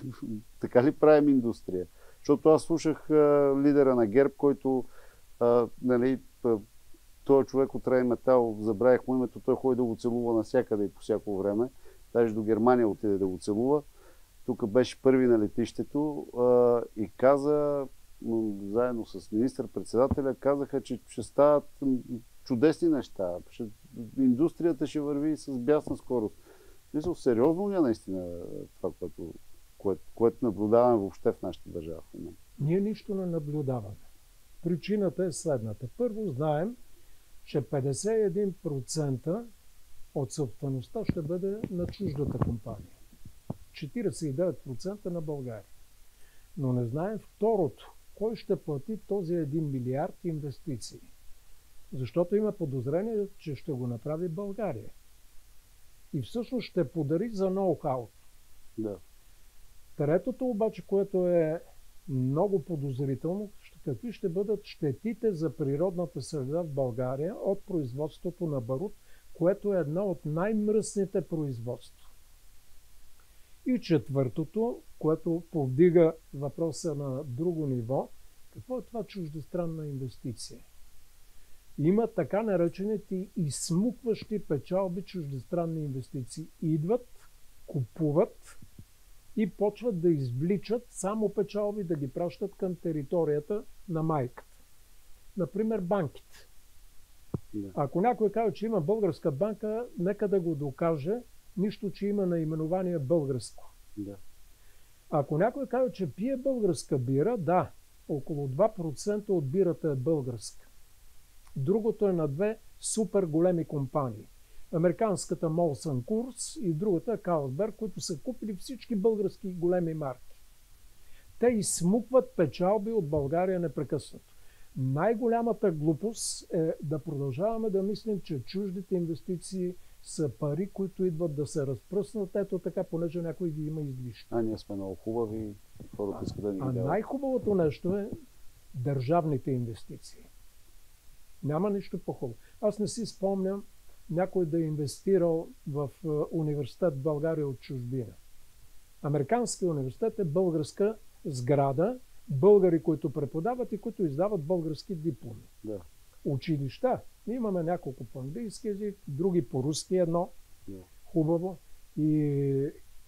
така ли правим индустрия? Защото аз слушах лидера на ГЕРБ, който нали, този човек от Райметал, забравих му името, той ходи да го целува навсякъде и по всяко време. Даже до Германия отиде да го целува. Тук беше първи на летището и каза, заедно с министър-председателя, казаха, че ще стават чудесни неща. Индустрията ще върви с бясна скорост. Мисля, сериозно ли е наистина това, което наблюдаваме въобще в нашата държава в момента? Ние нищо не наблюдаваме. Причината е следната. Първо знаем, че 51% от собствеността ще бъде на чуждата компания. 49% на България. Но не знаем второто. Кой ще плати този 1 милиард инвестиции? Защото има подозрение, че ще го направи България. И всъщност ще подари за ноу-хауто. Да. Третото обаче, което е много подозрително, какви ще бъдат щетите за природната среда в България от производството на барут, което е едно от най-мръсните производства. И четвъртото, което повдига въпроса на друго ниво, какво е това чуждестранна инвестиция? Има така наречените изсмукващи печалби чуждестранни инвестиции. Идват, купуват и почват да извличат само печалби, да ги пращат към територията на майката. Например, банките. Ако някой каже, че има българска банка, нека да го докаже, нищо, че има наименование българско. Да. Ако някой каже, че пие българска бира, да, около 2% от бирата е българска. Другото е на две супер големи компании. Американската Молсън Курс и другата Карлсберг, които са купили всички български големи марки. Те изсмукват печалби от България непрекъснато. Най-голямата глупост е да продължаваме да мислим, че чуждите инвестиции са пари, които идват да се разпръснат. Ето така, понеже някой ги има излишни. Ние сме много хубави, хората искат да ни ги дават. Най-хубавото нещо е държавните инвестиции. Няма нищо по-хубаво. Аз не си спомням някой да е инвестирал в университет в България от чужбина. Американският университет е българска сграда, българи, които преподават и които издават български дипломи. Да. Училища. Имаме няколко по английски език, други по руски едно. Да. Хубаво.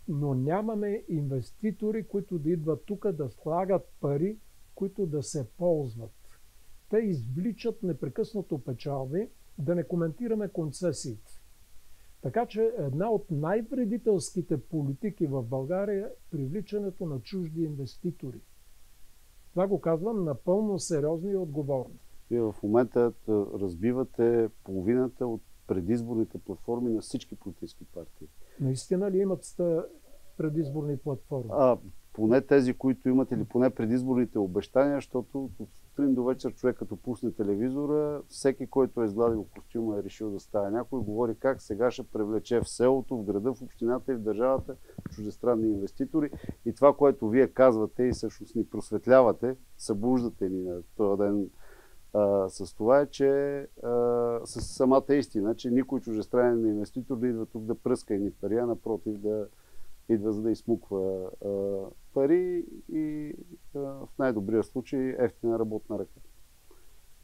Но нямаме инвеститори, които да идват тук да слагат пари, които да се ползват. Те извличат непрекъснато печалби, да не коментираме концесиите. Така че една от най-вредителските политики в България е привличането на чужди инвеститори. Това го казвам напълно сериозно и отговорно. Вие в момента разбивате половината от предизборните платформи на всички политически партии. Наистина ли имат предизборни платформи? Поне тези, които имат, или поне предизборните обещания, защото от сутрин до вечер човек като пусне телевизора, всеки, който е изгладил костюма, е решил да стане някой, говори как сега ще привлече в селото, в града, в общината и в държавата чуждестранни инвеститори. И това, което вие казвате и всъщност ни просветлявате, събуждате ни на този ден с това е, че с самата истина, че никой чуждестранен инвеститор не идва тук да пръска едни пари, а напротив да идва за да измуква пари и в най-добрия случай ефтина работна ръка.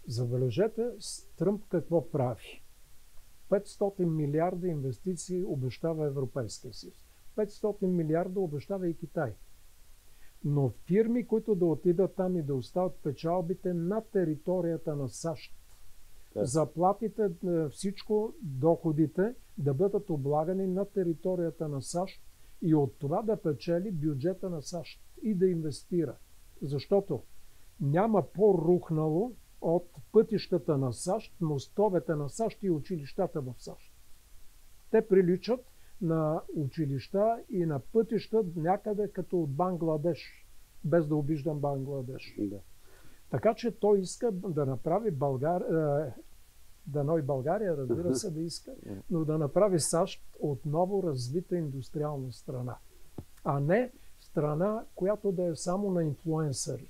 Забележете, Тръмп какво прави? 500 милиарда инвестиции обещава Европейския съюз. 500 милиарда обещава и Китай. Но фирми, които да отидат там и да остават печалбите на територията на САЩ. Да. Заплатите, всичко, доходите да бъдат облагани на територията на САЩ и от това да печели бюджета на САЩ и да инвестира. Защото няма по-рухнало от пътищата на САЩ, мостовете на САЩ и училищата в САЩ. Те приличат на училища и на пътища някъде като от Бангладеш, без да обиждам Бангладеш. Да. Така че той иска да направи дано и България, разбира се, да иска, но да направи САЩ отново развита индустриална страна, а не страна, която да е само на инфлуенсъри.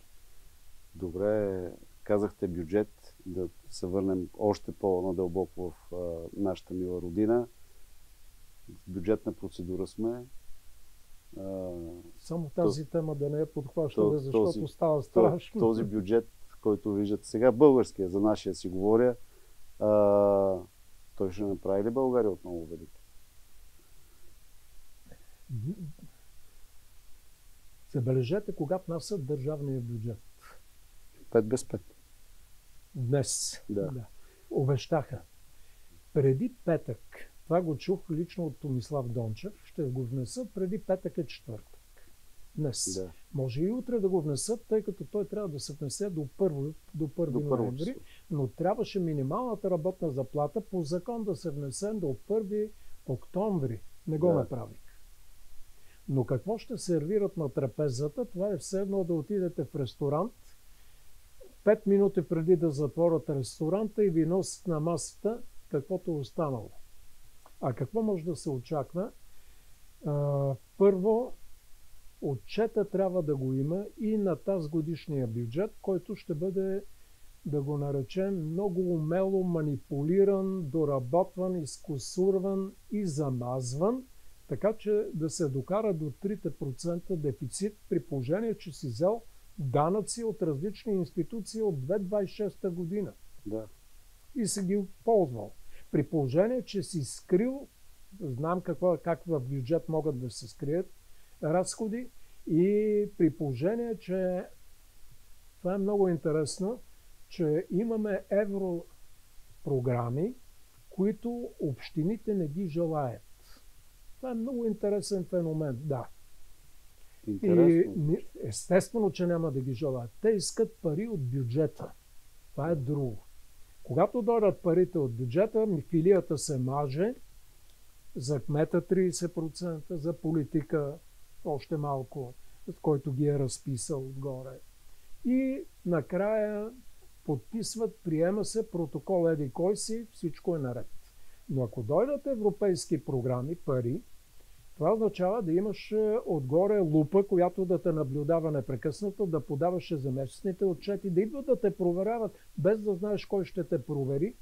Добре, казахте бюджет, да се върнем още по-надълбоко в нашата мила родина. В бюджетна процедура сме. Само тази тема да не я подхващаме, защото става страшно. Този бюджет, който виждате сега, българския, за нашия си говоря, той ще направи ли България отново велика? Забележете, когато внасят държавния бюджет. 5 без 5. Днес. Да. Обещаха. Преди петък, това го чух лично от Томислав Дончев, ще го внесат преди петък е четвъртък. Днес. Да. Може и утре да го внесат, тъй като той трябва да се внесе до 1 ноември, но трябваше минималната работна заплата по закон да се внесе до 1 октомври. Не го направих. Но какво ще сервират на трапезата? Това е все едно да отидете в ресторант, 5 минути преди да затворят ресторанта и ви носят на масата каквото е останало. А какво може да се очаква? Първо, отчета трябва да го има и на тази годишния бюджет, който ще бъде, да го наречем, много умело манипулиран, доработван, изкусурван и замазван, така че да се докара до 3% дефицит, при положение, че си взел данъци от различни институции от 2026 година. Да. И си ги ползвал. При положение, че си скрил, знам как в бюджет могат да се скрият разходи, и при положение, че това е много интересно, че имаме европрограми, които общините не ги желаят. Това е много интересен феномен, да. Интересно. И естествено, че няма да ги желаят. Те искат пари от бюджета. Това е друго. Когато дойдат парите от бюджета, филията се маже, за кмета 30%, за политика още малко, който ги е разписал отгоре. И накрая подписват, приема се протокол еди кой си, всичко е наред. Но ако дойдат европейски програми, пари, това означава да имаш отгоре лупа, която да те наблюдава непрекъснато, да подаваш ежемесечните отчети, да идват да те проверяват, без да знаеш кой ще те провери.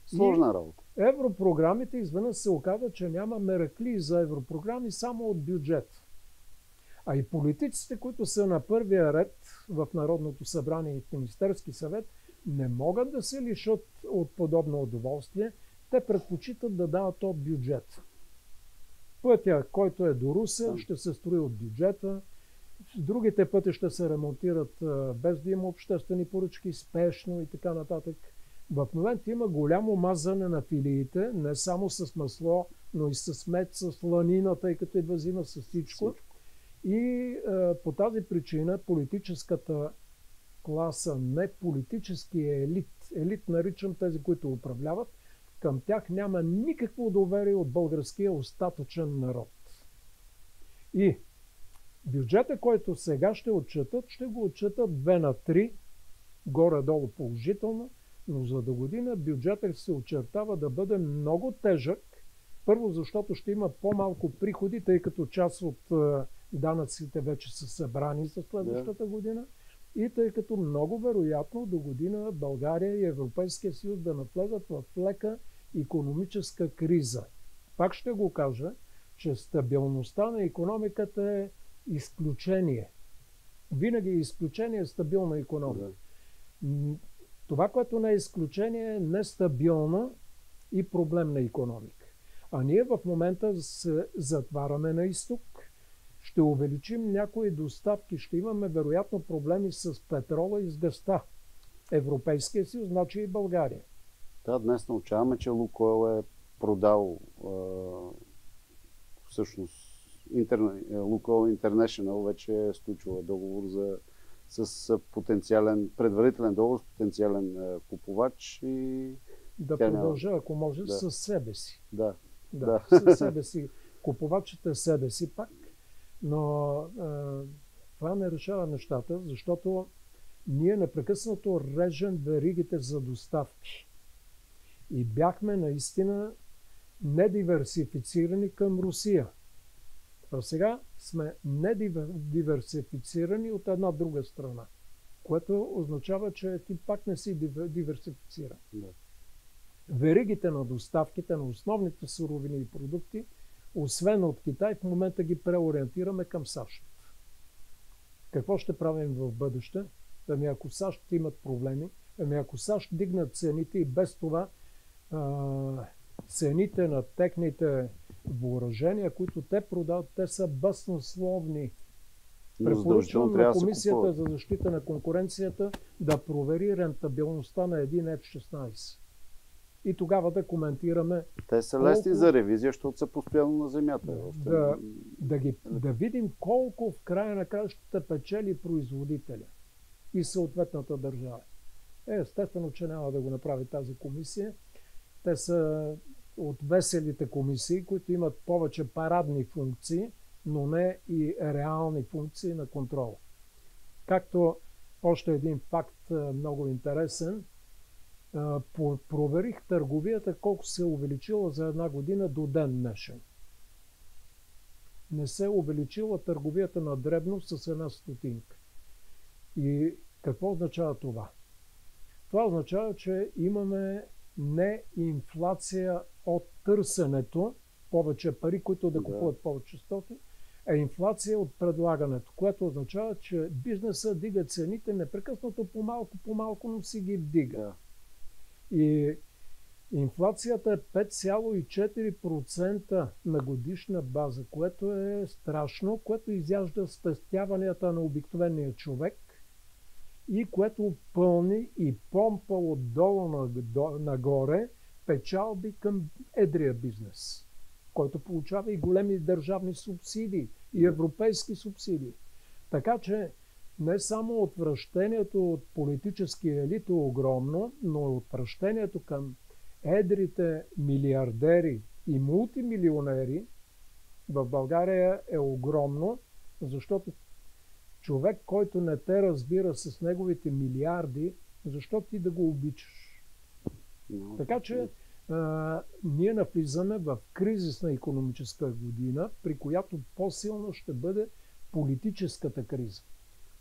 Сложна работа. Европрограмите изведнъж се оказа, че няма меракли за европрограми само от бюджет. А и политиците, които са на първия ред в Народното събрание и в Министерски съвет, не могат да се лишат от подобно удоволствие. Те предпочитат да дават от бюджет. Пътя, който е до Русе, ще се строи от бюджета. Другите пъти ще се ремонтират без да има обществени поръчки, спешно и така нататък. В момента има голямо мазане на филиите, не само с масло, но и с мед, с сланина, тъй като идва зима с всичко. И по тази причина политическата класа, не политическия елит, елит наричам тези, които управляват, към тях няма никакво доверие от българския остатъчен народ. И бюджета, който сега ще го отчетат 2/3, горе-долу положително, но за до година бюджетът се очертава да бъде много тежък. Първо, защото ще има по-малко приходи, тъй като част от данъците вече са събрани за следващата година. И тъй като много вероятно до година България и Европейския съюз да навлезат в лека икономическа криза. Пак ще го кажа, че стабилността на икономиката е изключение. Винаги изключение е стабилна икономика. Това, което не е изключение, е нестабилна и проблемна икономика. А ние в момента се затваряме на изток, ще увеличим някои доставки, ще имаме вероятно проблеми с петрола и с газта. Европейския съюз, значи и България. Да, днес научаваме, че Лукойл е продал всъщност Лукойл International вече е сключила договор с предварителен договор с потенциален купувач и да продължа, ако може, със себе си. Да. Със себе си. Купувачът е себе си пак, но това не решава нещата, защото ние непрекъснато режем веригите за доставки. И бяхме наистина недиверсифицирани към Русия. А сега сме недиверсифицирани от една друга страна, което означава, че ти пак не си диверсифициран. Да. Веригите на доставките на основните суровини и продукти, освен от Китай, в момента ги преориентираме към САЩ. Какво ще правим в бъдеще? Ами ако САЩ имат проблеми, ако САЩ дигнат цените и без това цените на техните въоръжения, които те продават, те са баснословни. Препоръчвам на Комисията за защита на конкуренцията да провери рентабилността на един F-16. И тогава да коментираме. Те са лесни за ревизия, защото са постоянно на земята. Да видим колко в края на краищата печели производителя и съответната държава. Естествено, че няма да го направи тази комисия. Те са от веселите комисии, които имат повече парадни функции, но не и реални функции на контрол. Както още един факт много интересен, проверих търговията колко се е увеличила за една година до ден днешен. Не се е увеличила търговията на дребно с 1 стотинка. И какво означава това? Това означава, че имаме не инфлация от търсенето, повече пари, които да купуват повече стоки, а инфлация от предлагането, което означава, че бизнеса дига цените непрекъснато по-малко, но си ги вдига. И инфлацията е 5,4% на годишна база, което е страшно, което изяжда спестяванията на обикновения човек и което пълни и помпа отдолу нагоре печалби към едрия бизнес. който получава и големи държавни субсидии, и европейски субсидии. Така че не само отвращението от политическия елит е огромно, но и отвращението към едрите милиардери и мултимилионери в България е огромно, защото човек, който не те разбира с неговите милиарди, защо ти да го обичаш? Така че ние навлизаме в кризисна икономическа година, при която по-силно ще бъде политическата криза.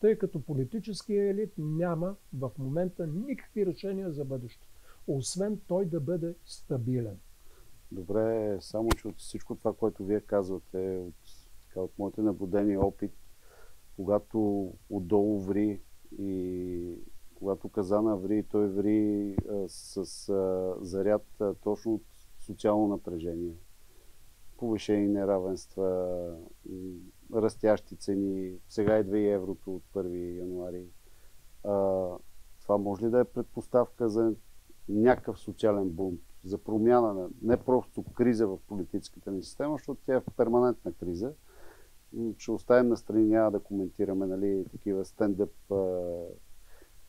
Тъй като политическия елит няма в момента никакви решения за бъдещето, освен той да бъде стабилен. Добре, само че от всичко това, което вие казвате, от моите наблюдения опит, когато отдолу ври и когато казана ври, той ври с заряд точно от социално напрежение. Повишени неравенства, растящи цени, сега идва и еврото от 1 януари. Това може ли да е предпоставка за някакъв социален бунт, за промяна на не просто криза в политическата ни система, защото тя е в перманентна криза. Ще оставим настрани, няма да коментираме, нали, такива стендъп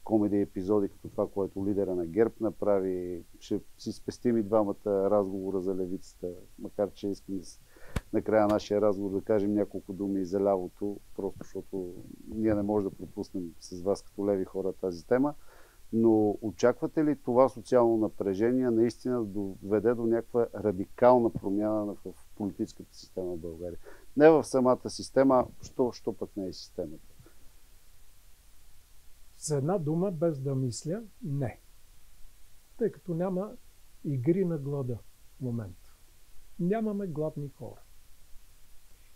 комеди епизоди, като това, което лидера на ГЕРБ направи. Ще си спестим и двамата разговора за левицата, макар че искам накрая на нашия разговор да кажем няколко думи за лявото, просто защото ние не можем да пропуснем с вас като леви хора тази тема. Но очаквате ли това социално напрежение наистина да доведе до някаква радикална промяна в политическата система в България? Не в самата система, що пък не е системата? С една дума, без да мисля, не. Тъй като няма игри на глада в момента. Нямаме гладни хора.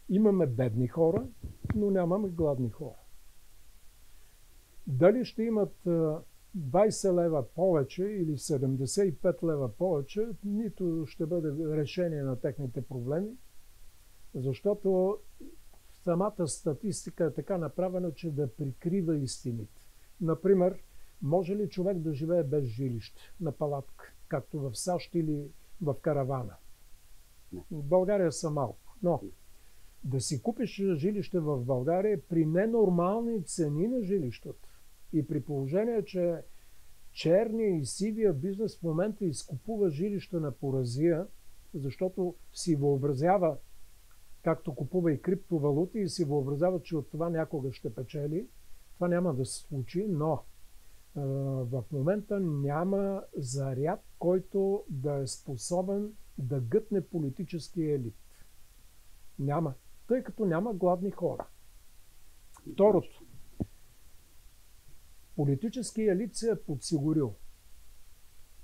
Имаме бедни хора, но гладни хора. Дали ще имат 20 лева повече или 75 лева повече, нито ще бъде решение на техните проблеми, защото самата статистика е така направена, че да прикрива истините. Например, може ли човек да живее без жилище на палатка, както в САЩ или в каравана? В България са малко, но да си купиш жилище в България при ненормални цени на жилищата и при положение, че черния и сивия бизнес в момента изкупува жилища на поразия, защото си въобразява, както купува и криптовалути, и си въобразява, че от това някога ще печели. Това няма да се случи, но в момента няма заряд, който да е способен да гътне политическия елит. Няма, тъй като няма гладни хора. Второто. Политическият елит се е подсигурил.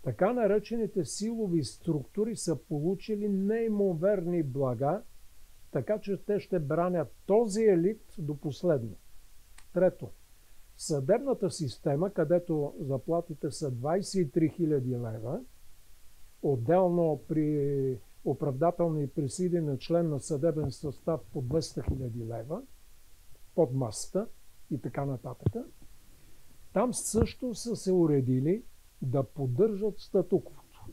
Така наречените силови структури са получили неимоверни блага, така че те ще бранят този елит до последно. Трето. Съдебната система, където заплатите са 23 000 лева, отделно при оправдателни присъди на член на съдебен състав по 200 000 лева, под масата и така нататък, там също са се уредили да поддържат статуквото.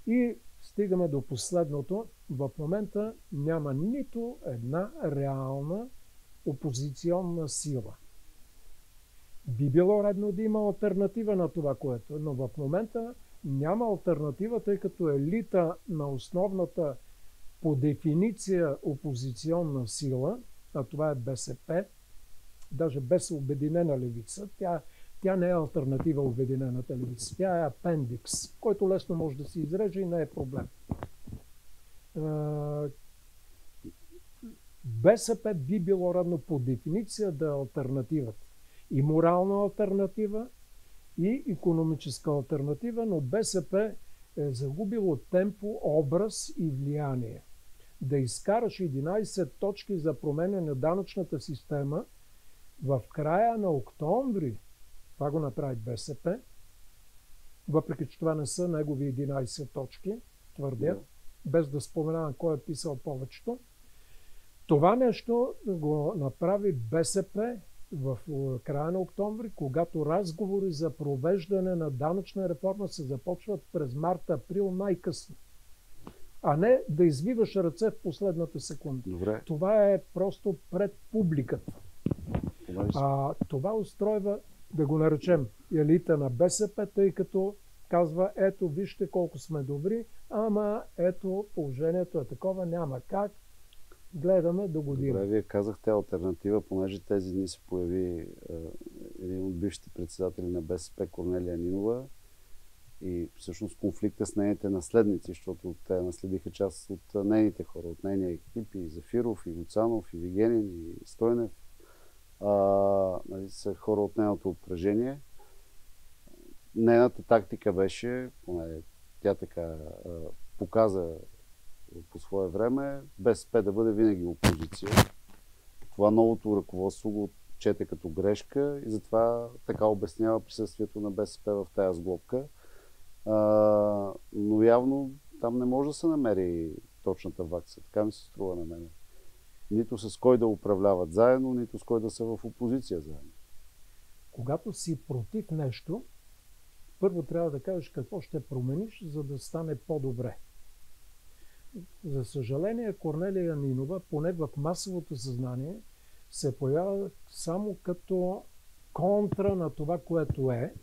И стигаме до последното. В момента няма нито една реална опозиционна сила. Би било редно да има алтернатива на това, което е, но в момента няма алтернатива, тъй като елита на основната по дефиниция опозиционна сила, а това е БСП, даже без Обединена левица, тя не е алтернатива Обединената левица, тя е апендикс, който лесно може да се изреже и не е проблем. БСП би било редно по дефиниция да е алтернативата. И морална алтернатива, и икономическа алтернатива, но БСП е загубило темпо, образ и влияние. Да изкараш 11 точки за промене на данъчната система в края на октомври, това го направи БСП, въпреки че това не са негови 11 точки, твърдя, без да споменавам кой е писал повечето. Това нещо го направи БСП в края на октомври, когато разговори за провеждане на данъчна реформа се започват през март-април най-късно. а не да извиваш ръце в последната секунда. Добре. Това е просто пред публиката. Това устройва, да го наречем, елита на БСП, тъй като казва, ето вижте колко сме добри, ама ето положението е такова, няма как, гледаме до година. Добре, вие казахте алтернатива, понеже тези дни се появи един от бившите председатели на БСП, Корнелия Нинова, и всъщност конфликта с нейните наследници, защото те наследиха част от нейните хора, от нейния екип, и Зафиров, и Гуцанов, и Вигенин, и Стойнев, нали, са хора от нейното обкръжение. Нейната тактика беше, поне тя така показа по свое време, БСП да бъде винаги опозиция. Това новото ръководство го отчете като грешка и затова така обяснява присъствието на БСП в тая сглобка. Но явно там не може да се намери точната вакса. Така ми се струва на мен. Нито с кой да управляват заедно, нито с кой да са в опозиция заедно. Когато си против нещо, първо трябва да кажеш какво ще промениш, за да стане по-добре. За съжаление, Корнелия Нинова, поне в масовото съзнание, се появява само като контра на това, което е,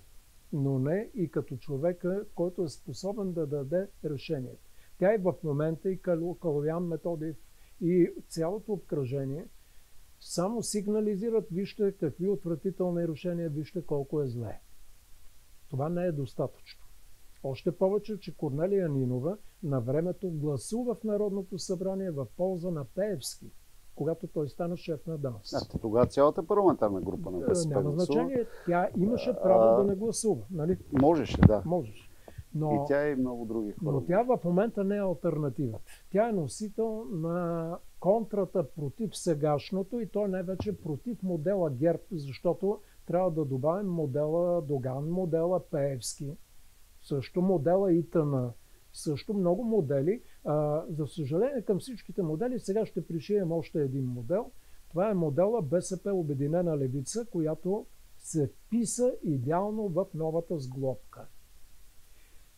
но не и като човека, който е способен да даде решението. Тя и в момента, и Калоян Методиев, и цялото обкръжение само сигнализират, вижте какви отвратителни решения, вижте колко е зле. Това не е достатъчно. Още повече, че Корнелия Нинова на времето гласува в Народното събрание в полза на Пеевски, когато той стана шеф на ДАНС. Тогава цялата парламентарна група на БСП няма значение. Тя имаше право да не гласува. Нали? Можеше, да. Можеше. И тя и много други хора. Но тя в момента не е алтернативата. Тя е носител на контрата против сегашното и той най-вече против модела ГЕРБ, защото трябва да добавим модела Доган, модела Пеевски, също модела ИТН, също много модели. За съжаление, към всичките модели сега ще пришием още един модел. Това е модела БСП Обединена левица, която се вписа идеално в новата сглобка.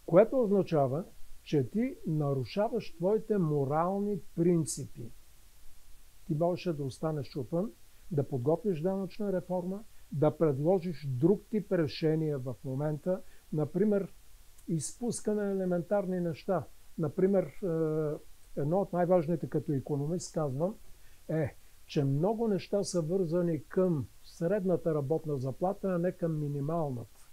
Което означава, че ти нарушаваш твоите морални принципи. Ти можеш да останеш отвън, да подготвиш данъчна реформа, да предложиш друг тип решения в момента, например, изпускане на елементарни неща. Например, едно от най-важните като икономист, казвам, е, че много неща са вързани към средната работна заплата, а не към минималната.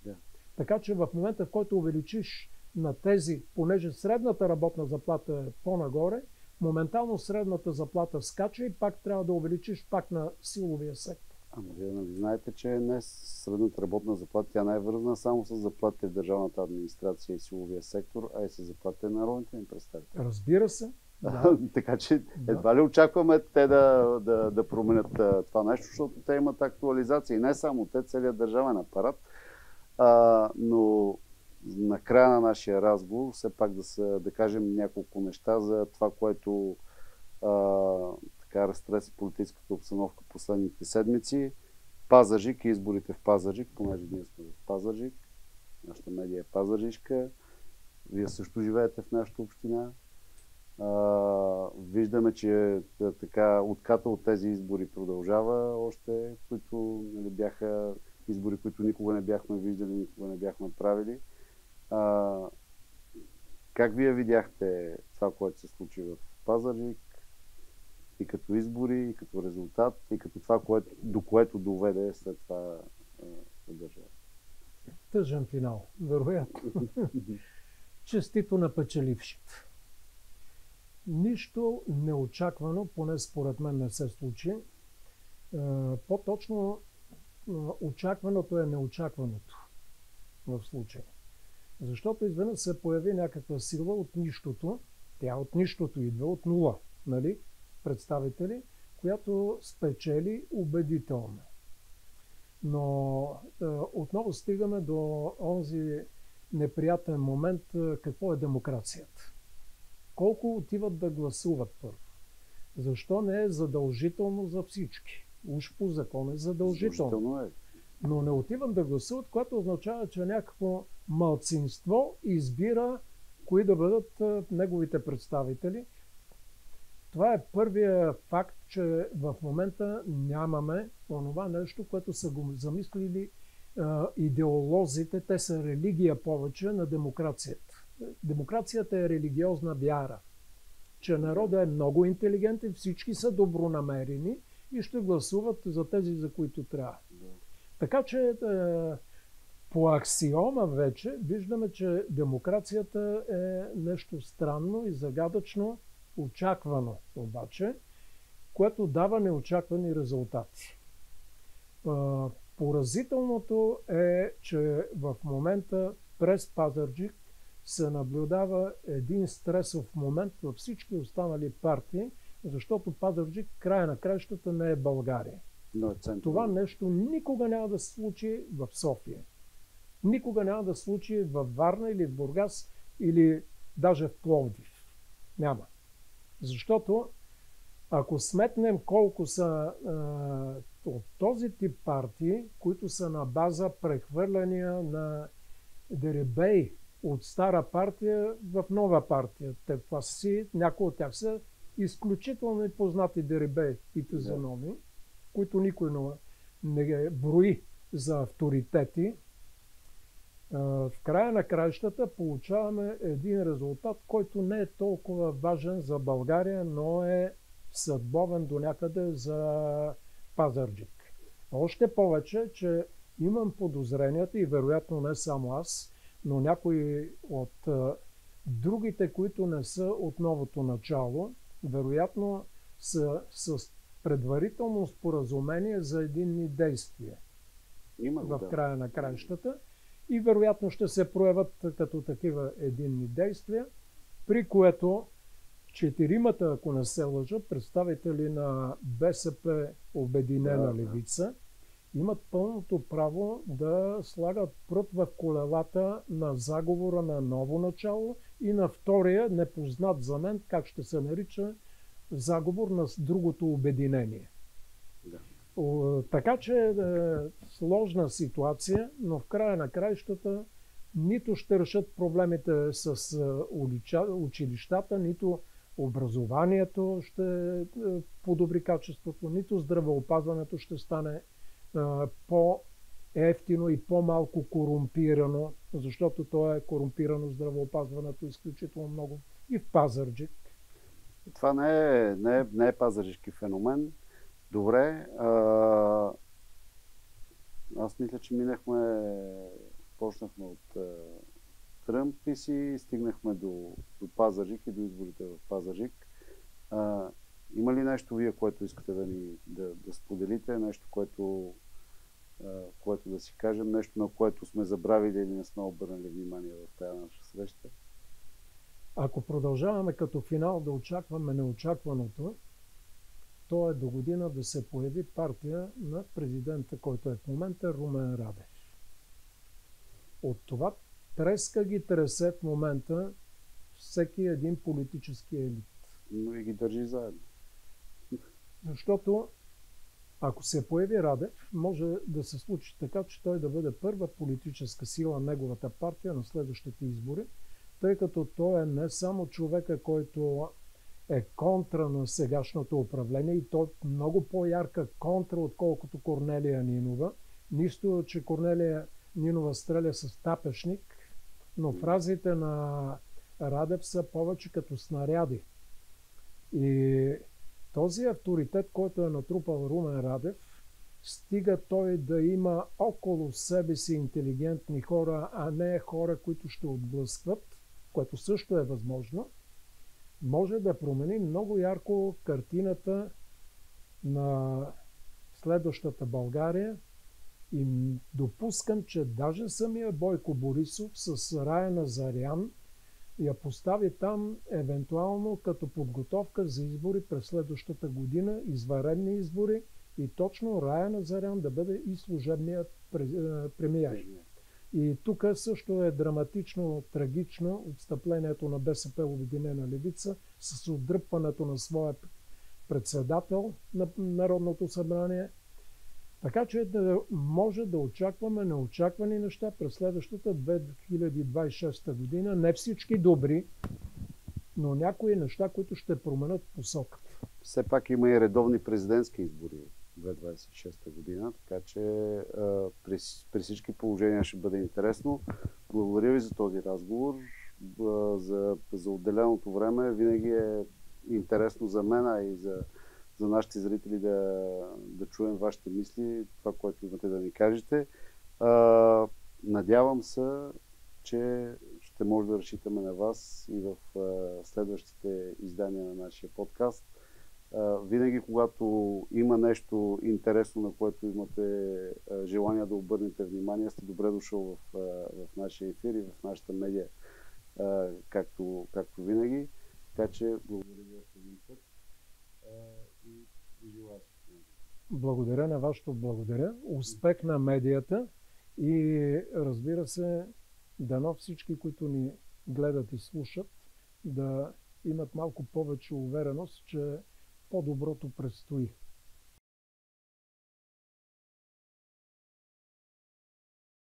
Yeah. Така че в момента, в който увеличиш на тези, понеже средната работна заплата е по-нагоре, моментално средната заплата скача и пак трябва да увеличиш пак на силовия сектор. Ама вие нали знаете, че днес средната работна заплата тя не е вързана само с заплатите в държавната администрация и силовия сектор, а и с заплатите на народните им представители. Разбира се. Да. Така че едва ли очакваме те да променят това нещо, защото те имат актуализация. И не само те, целият държавен апарат. Но на края на нашия разговор все пак да кажем няколко неща за това, което така разтреси политическата обстановка последните седмици. Пазарджик и изборите в Пазарджик, понеже ние сме в Пазарджик. Нашата медия е пазарджишка. Вие също живеете в нашата община. Виждаме, че така отката от тези избори продължава още, които нали, бяха избори, които никога не бяхме виждали, никога не бяхме правили. Как вие видяхте това, което се случи в Пазарджик? И като избори, и като резултат, и като това, до което доведе след това държава. Тъжен финал, вероятно. Честито на печелившите. Нищо неочаквано, поне според мен не се случи. По-точно очакваното е неочакваното в случая. Защото изведнъж се появи някаква сила от нищото. Тя от нищото идва, от нула, нали? Представители, която спечели убедително. Но отново стигаме до онзи неприятен момент, какво е демокрацията. Колко отиват да гласуват първо? Защо не е задължително за всички? Уж по закон е задължително. Но не отиват да гласуват, което означава, че някакво малцинство избира кои да бъдат неговите представители. Това е първия факт, че в момента нямаме онова нещо, което са го замислили идеолозите. Те са религия повече на демокрацията. Демокрацията е религиозна вяра, че народът е много интелигентен, всички са добронамерени и ще гласуват за тези, за които трябва. Така че по аксиома вече виждаме, че демокрацията е нещо странно и загадъчно, очаквано обаче, което дава неочаквани резултати. Поразителното е, че в момента през Пазарджик се наблюдава един стресов момент във всички останали партии, защото Пазарджик, края на краищата, не е България. Това нещо никога няма да се случи в София. Никога няма да се случи във Варна или в Бургас или даже в Пловдив. Няма. Защото ако сметнем колко са от този тип партии, които са на база прехвърляния на дерибей от стара партия в нова партия. Това си, някои от тях са изключително познати дерибей и физиономи, които никой не брои за авторитети. В края на краищата получаваме един резултат, който не е толкова важен за България, но е съдбовен до някъде за Пазарджик. Още повече, че имам подозренията и вероятно не само аз, но някои от другите, които не са от новото начало, вероятно са с предварително споразумение за единни действия в края на краищата и вероятно ще се проявят като такива единни действия, при което четиримата, ако не се лъжа, представители на БСП Обединена левица, имат пълното право да слагат прът в колелата на заговора на ново начало и на втория, непознат за мен, как ще се нарича, заговор на другото обединение. Така че е сложна ситуация, но в края на краищата нито ще решат проблемите с училищата, нито образованието ще подобри качеството, нито здравеопазването ще стане по-ефтино и по-малко корумпирано, защото то е корумпирано здравеопазването изключително много и в Пазарджик. Това не е пазарджишки феномен. Добре. Аз мисля, че почнахме от Тръмп и си стигнахме до Пазарджик и до изборите в Пазарджик. Има ли нещо вие, което искате да споделите, нещо, което да си кажем, нещо, на което сме забравили или не сме обърнали внимание в тази наша среща? Ако продължаваме като финал да очакваме неочакваното, то е до година да се появи партия на президента, който е в момента Румен Радев. От това треска ги тресе в момента всеки един политически елит. Но и ги държи заедно. Защото ако се появи Радев, може да се случи така, че той да бъде първа политическа сила, неговата партия, на следващите избори, тъй като той е не само човека, който е контра на сегашното управление и то много по-ярка контра, отколкото Корнелия Нинова. Нищо, че Корнелия Нинова стреля с тапешник, но фразите на Радев са повече като снаряди. И този авторитет, който е натрупал Румен Радев, стига той да има около себе си интелигентни хора, а не хора, които ще отблъскват, което също е възможно, може да промени много ярко картината на следващата България и допускам, че даже самия Бойко Борисов с Рая Назарян я постави там евентуално като подготовка за избори през следващата година, извънредни избори и точно Рая Назарян да бъде и служебният премиер. И тук също е драматично, трагично отстъплението на БСП Обединена левица с отдръпването на своя председател на Народното събрание. Така че да може да очакваме неочаквани неща през следващата 2026 година. Не всички добри, но някои неща, които ще променят посоката. Все пак има и редовни президентски избори 2026 година, така че при всички положения ще бъде интересно. Благодаря ви за този разговор, за отделеното време. Винаги е интересно за мен, а и за нашите зрители да чуем вашите мисли, това, което имате да ни кажете. Надявам се, че ще може да разчитаме на вас и в следващите издания на нашия подкаст. Винаги, когато има нещо интересно, на което имате желание да обърнете внимание, сте добре дошъл в нашия ефир и в нашата медия, както винаги. Така че благодаря ви още един път и желая. Благодаря на вашето благодаря. Успех на медията и разбира се, дано всички, които ни гледат и слушат, да имат малко повече увереност, че по-доброто предстои.